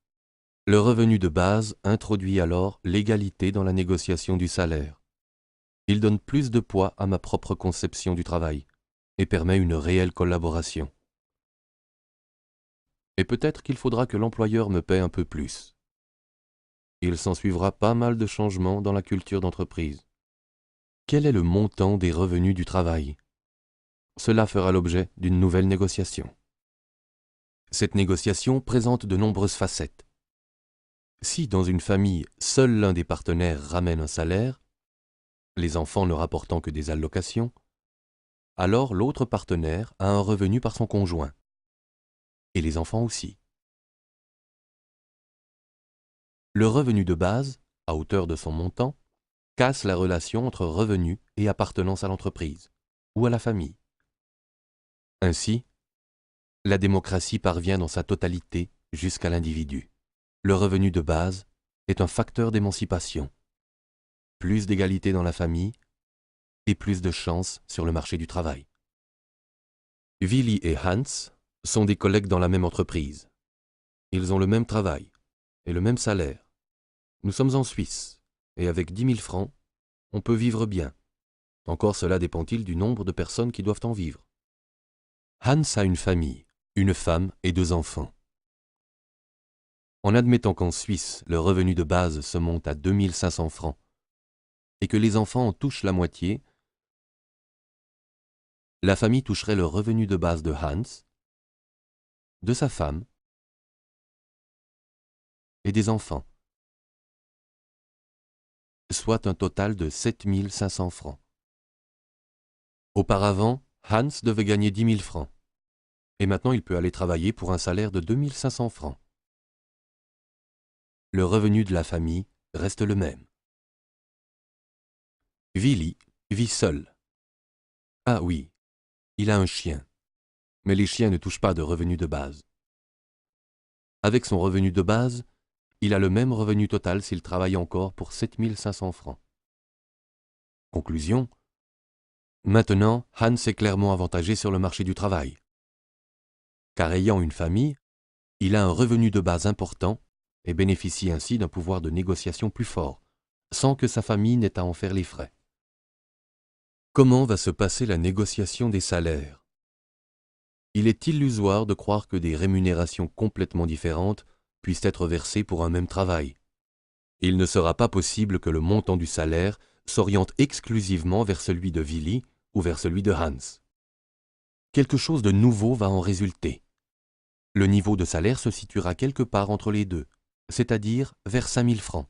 Le revenu de base introduit alors l'égalité dans la négociation du salaire. Il donne plus de poids à ma propre conception du travail et permet une réelle collaboration. Et peut-être qu'il faudra que l'employeur me paie un peu plus. Il s'ensuivra pas mal de changements dans la culture d'entreprise. Quel est le montant des revenus du travail? Cela fera l'objet d'une nouvelle négociation. Cette négociation présente de nombreuses facettes. Si dans une famille, seul l'un des partenaires ramène un salaire, les enfants ne rapportant que des allocations, alors l'autre partenaire a un revenu par son conjoint, et les enfants aussi. Le revenu de base, à hauteur de son montant, casse la relation entre revenu et appartenance à l'entreprise ou à la famille. Ainsi, la démocratie parvient dans sa totalité jusqu'à l'individu. Le revenu de base est un facteur d'émancipation. Plus d'égalité dans la famille et plus de chances sur le marché du travail. Willy et Hans sont des collègues dans la même entreprise. Ils ont le même travail et le même salaire. Nous sommes en Suisse et avec 10 000 francs, on peut vivre bien. Encore cela dépend-il du nombre de personnes qui doivent en vivre. Hans a une famille, une femme et 2 enfants. En admettant qu'en Suisse, le revenu de base se monte à 2 500 francs et que les enfants en touchent la moitié, la famille toucherait le revenu de base de Hans, de sa femme et des enfants, soit un total de 7 500 francs. Auparavant, Hans devait gagner 10 000 francs, et maintenant il peut aller travailler pour un salaire de 2 500 francs. Le revenu de la famille reste le même. Willy vit seul. Ah oui, il a un chien, mais les chiens ne touchent pas de revenu de base. Avec son revenu de base, il a le même revenu total s'il travaille encore pour 7 500 francs. Conclusion, maintenant, Hans est clairement avantagé sur le marché du travail. Car ayant une famille, il a un revenu de base important et bénéficie ainsi d'un pouvoir de négociation plus fort, sans que sa famille n'ait à en faire les frais. Comment va se passer la négociation des salaires? Il est illusoire de croire que des rémunérations complètement différentes puissent être versées pour un même travail. Il ne sera pas possible que le montant du salaire s'oriente exclusivement vers celui de Willy ou vers celui de Hans. Quelque chose de nouveau va en résulter. Le niveau de salaire se situera quelque part entre les deux, c'est-à-dire vers 5 000 francs.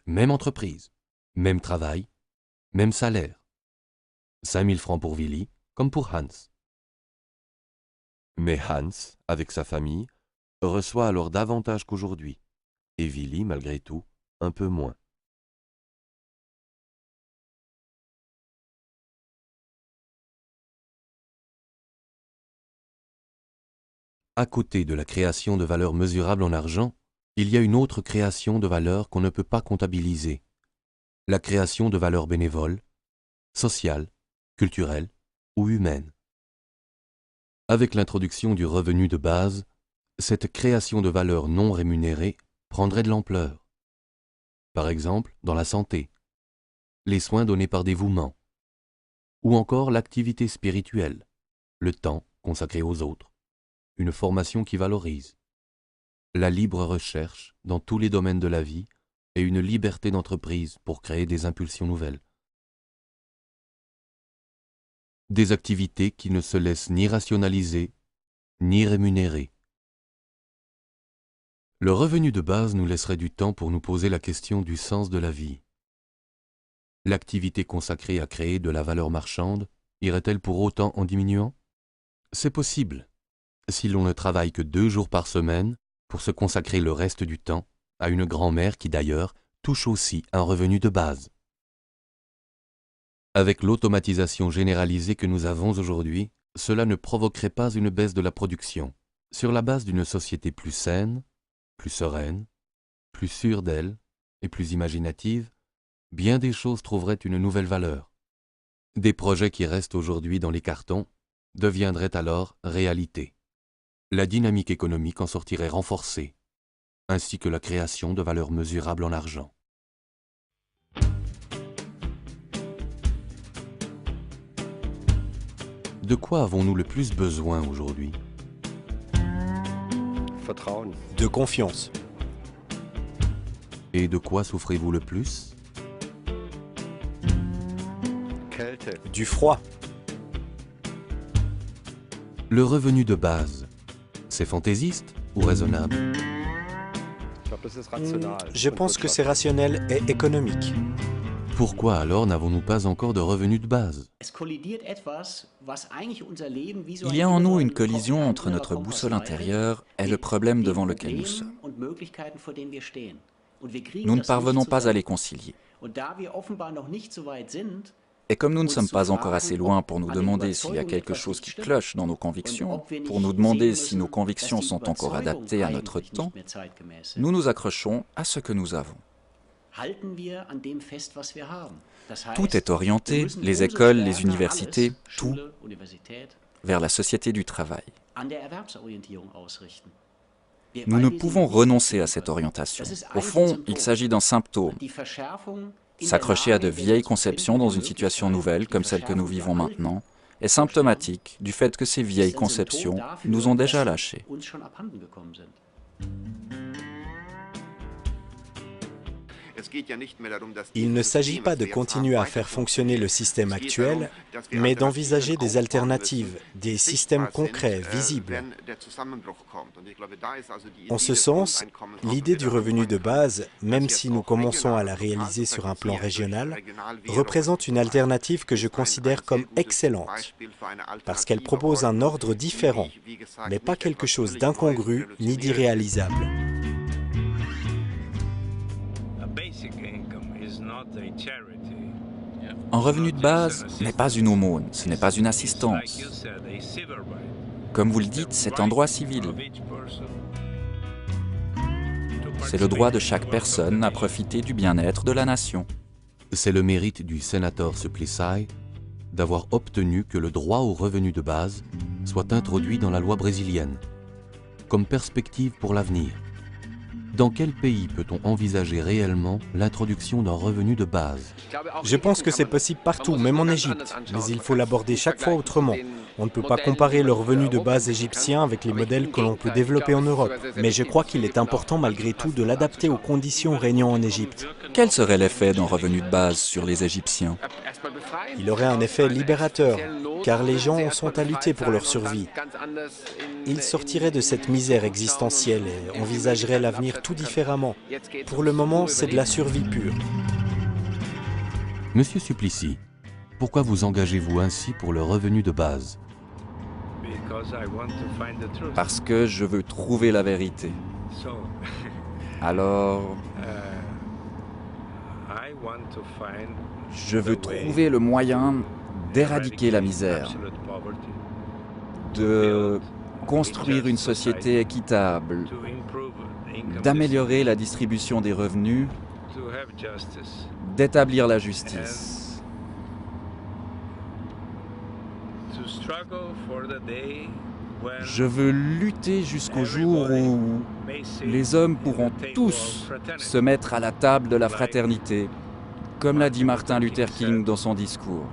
Même entreprise, même travail, même salaire. 5 000 francs pour Willy comme pour Hans. Mais Hans, avec sa famille, reçoit alors davantage qu'aujourd'hui, et Willy, malgré tout, un peu moins. À côté de la création de valeur mesurable en argent, il y a une autre création de valeur qu'on ne peut pas comptabiliser, la création de valeurs bénévoles, sociales, culturelles ou humaines. Avec l'introduction du revenu de base, cette création de valeur non rémunérée prendrait de l'ampleur. Par exemple, dans la santé, les soins donnés par dévouement, ou encore l'activité spirituelle, le temps consacré aux autres, une formation qui valorise, la libre recherche dans tous les domaines de la vie et une liberté d'entreprise pour créer des impulsions nouvelles. Des activités qui ne se laissent ni rationaliser, ni rémunérer. Le revenu de base nous laisserait du temps pour nous poser la question du sens de la vie. L'activité consacrée à créer de la valeur marchande irait-elle pour autant en diminuant? C'est possible, si l'on ne travaille que 2 jours par semaine pour se consacrer le reste du temps à une grand-mère qui d'ailleurs touche aussi un revenu de base. Avec l'automatisation généralisée que nous avons aujourd'hui, cela ne provoquerait pas une baisse de la production. Sur la base d'une société plus saine, plus sereine, plus sûre d'elle et plus imaginative, bien des choses trouveraient une nouvelle valeur. Des projets qui restent aujourd'hui dans les cartons deviendraient alors réalité. La dynamique économique en sortirait renforcée, ainsi que la création de valeurs mesurables en argent. De quoi avons-nous le plus besoin aujourd'hui? De confiance. Et de quoi souffrez-vous le plus? Du froid. Le revenu de base, c'est fantaisiste ou raisonnable? Je pense que c'est rationnel et économique. Pourquoi alors n'avons-nous pas encore de revenu de base? Il y a en nous une collision entre notre boussole intérieure et le problème devant lequel nous sommes. Nous ne parvenons pas à les concilier. Et comme nous ne sommes pas encore assez loin pour nous demander s'il y a quelque chose qui cloche dans nos convictions, pour nous demander si nos convictions sont encore adaptées à notre temps, nous nous accrochons à ce que nous avons. Tout est orienté, les écoles, les universités, tout, vers la société du travail. Nous ne pouvons renoncer à cette orientation. Au fond, il s'agit d'un symptôme. S'accrocher à de vieilles conceptions dans une situation nouvelle comme celle que nous vivons maintenant est symptomatique du fait que ces vieilles conceptions nous ont déjà lâchés. Il ne s'agit pas de continuer à faire fonctionner le système actuel, mais d'envisager des alternatives, des systèmes concrets, visibles. En ce sens, l'idée du revenu de base, même si nous commençons à la réaliser sur un plan régional, représente une alternative que je considère comme excellente, parce qu'elle propose un ordre différent, mais pas quelque chose d'incongru ni d'irréalisable. Un revenu de base n'est pas une aumône, ce n'est pas une assistance. Comme vous le dites, c'est un droit civil. C'est le droit de chaque personne à profiter du bien-être de la nation. C'est le mérite du sénateur Suplicy d'avoir obtenu que le droit au revenu de base soit introduit dans la loi brésilienne, comme perspective pour l'avenir. Dans quel pays peut-on envisager réellement l'introduction d'un revenu de base? Je pense que c'est possible partout, même en Égypte, mais il faut l'aborder chaque fois autrement. On ne peut pas comparer le revenu de base égyptien avec les modèles que l'on peut développer en Europe, mais je crois qu'il est important malgré tout de l'adapter aux conditions régnant en Égypte. Quel serait l'effet d'un revenu de base sur les Égyptiens? Il aurait un effet libérateur, car les gens sont à lutter pour leur survie. Ils sortiraient de cette misère existentielle et envisageraient l'avenir tout différemment. Pour le moment, c'est de la survie pure. Monsieur Suplicy, pourquoi vous engagez-vous ainsi pour le revenu de base? Parce que je veux trouver la vérité. Alors, je veux trouver le moyen d'éradiquer la misère, de construire une société équitable, d'améliorer la distribution des revenus, d'établir la justice. Je veux lutter jusqu'au jour où les hommes pourront tous se mettre à la table de la fraternité, comme l'a dit Martin Luther King dans son discours.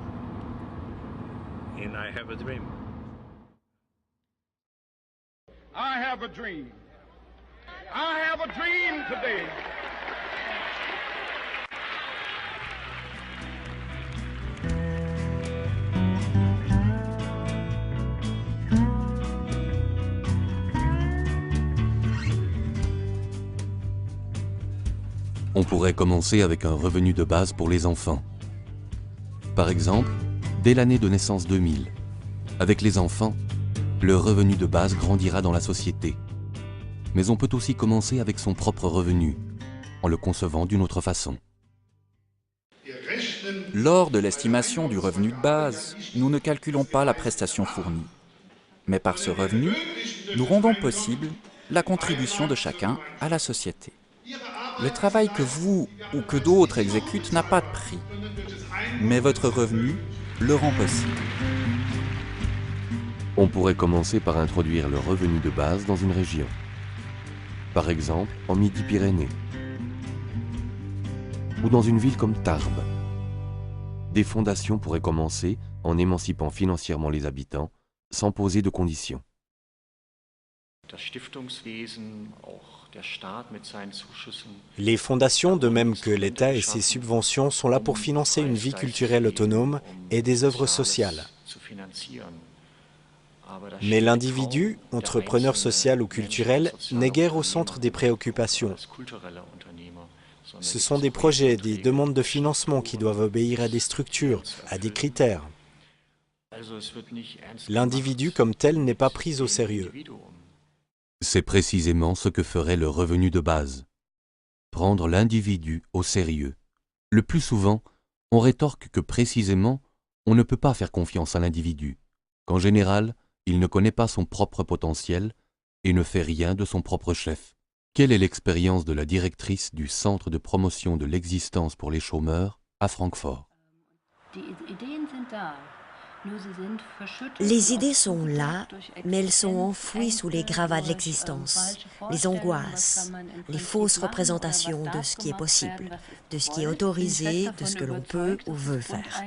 I have a dream. I have a dream today. On pourrait commencer avec un revenu de base pour les enfants. Par exemple, dès l'année de naissance 2000, avec les enfants, le revenu de base grandira dans la société. Mais on peut aussi commencer avec son propre revenu, en le concevant d'une autre façon. Ihr rechnet Lors de l'estimation du revenu de base, nous ne calculons pas la prestation fournie. Mais par ce revenu, nous rendons possible la contribution de chacun à la société. Le travail que vous ou que d'autres exécutent n'a pas de prix, mais votre revenu le rend possible. On pourrait commencer par introduire le revenu de base dans une région. Par exemple, en Midi-Pyrénées. Ou dans une ville comme Tarbes. Des fondations pourraient commencer en émancipant financièrement les habitants, sans poser de conditions. Les fondations, de même que l'État et ses subventions, sont là pour financer une vie culturelle autonome et des œuvres sociales. Mais l'individu, entrepreneur social ou culturel, n'est guère au centre des préoccupations. Ce sont des projets, des demandes de financement qui doivent obéir à des structures, à des critères. L'individu comme tel n'est pas pris au sérieux. C'est précisément ce que ferait le revenu de base. Prendre l'individu au sérieux. Le plus souvent, on rétorque que précisément, on ne peut pas faire confiance à l'individu, qu'en général, il ne connaît pas son propre potentiel et ne fait rien de son propre chef. Quelle est l'expérience de la directrice du Centre de promotion de l'existence pour les chômeurs à Francfort? Les idées sont là, mais elles sont enfouies sous les gravats de l'existence, les angoisses, les fausses représentations de ce qui est possible, de ce qui est autorisé, de ce que l'on peut ou veut faire.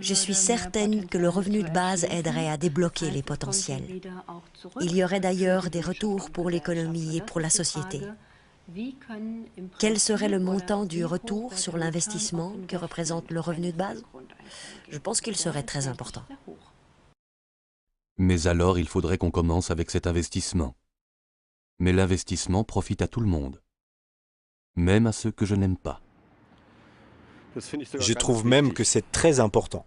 Je suis certaine que le revenu de base aiderait à débloquer les potentiels. Il y aurait d'ailleurs des retours pour l'économie et pour la société. Quel serait le montant du retour sur l'investissement que représente le revenu de base? Je pense qu'il serait très important. Mais alors, il faudrait qu'on commence avec cet investissement. Mais l'investissement profite à tout le monde, même à ceux que je n'aime pas. Je trouve même que c'est très important.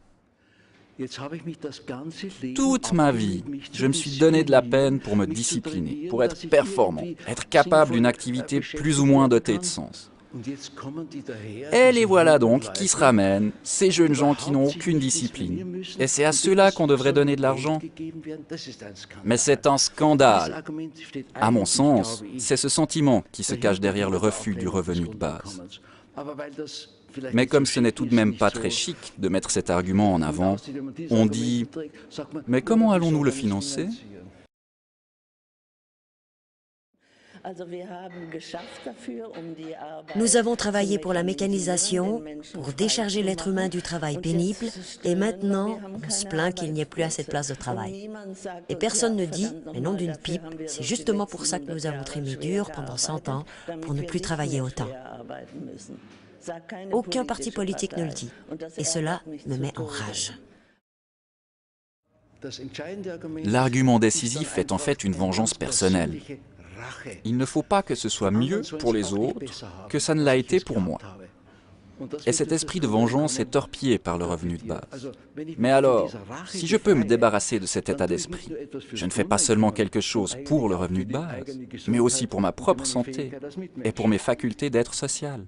Toute ma vie, je me suis donné de la peine pour me discipliner, pour être performant, être capable d'une activité plus ou moins dotée de sens. Et les voilà donc qui se ramènent, ces jeunes gens qui n'ont aucune discipline. Et c'est à ceux-là qu'on devrait donner de l'argent. Mais c'est un scandale. À mon sens, c'est ce sentiment qui se cache derrière le refus du revenu de base. Mais comme ce n'est tout de même pas très chic de mettre cet argument en avant, on dit « Mais comment allons-nous le financer ?» Nous avons travaillé pour la mécanisation, pour décharger l'être humain du travail pénible, et maintenant, on se plaint qu'il n'y ait plus assez de place de travail. Et personne ne dit, mais non d'une pipe, c'est justement pour ça que nous avons trimé dur pendant 100 ans, pour ne plus travailler autant. Aucun parti politique ne le dit, et cela me met en rage. L'argument décisif est en fait une vengeance personnelle. Il ne faut pas que ce soit mieux pour les autres que ça ne l'a été pour moi. Et cet esprit de vengeance est torpillé par le revenu de base. Mais alors, si je peux me débarrasser de cet état d'esprit, je ne fais pas seulement quelque chose pour le revenu de base, mais aussi pour ma propre santé et pour mes facultés d'être social.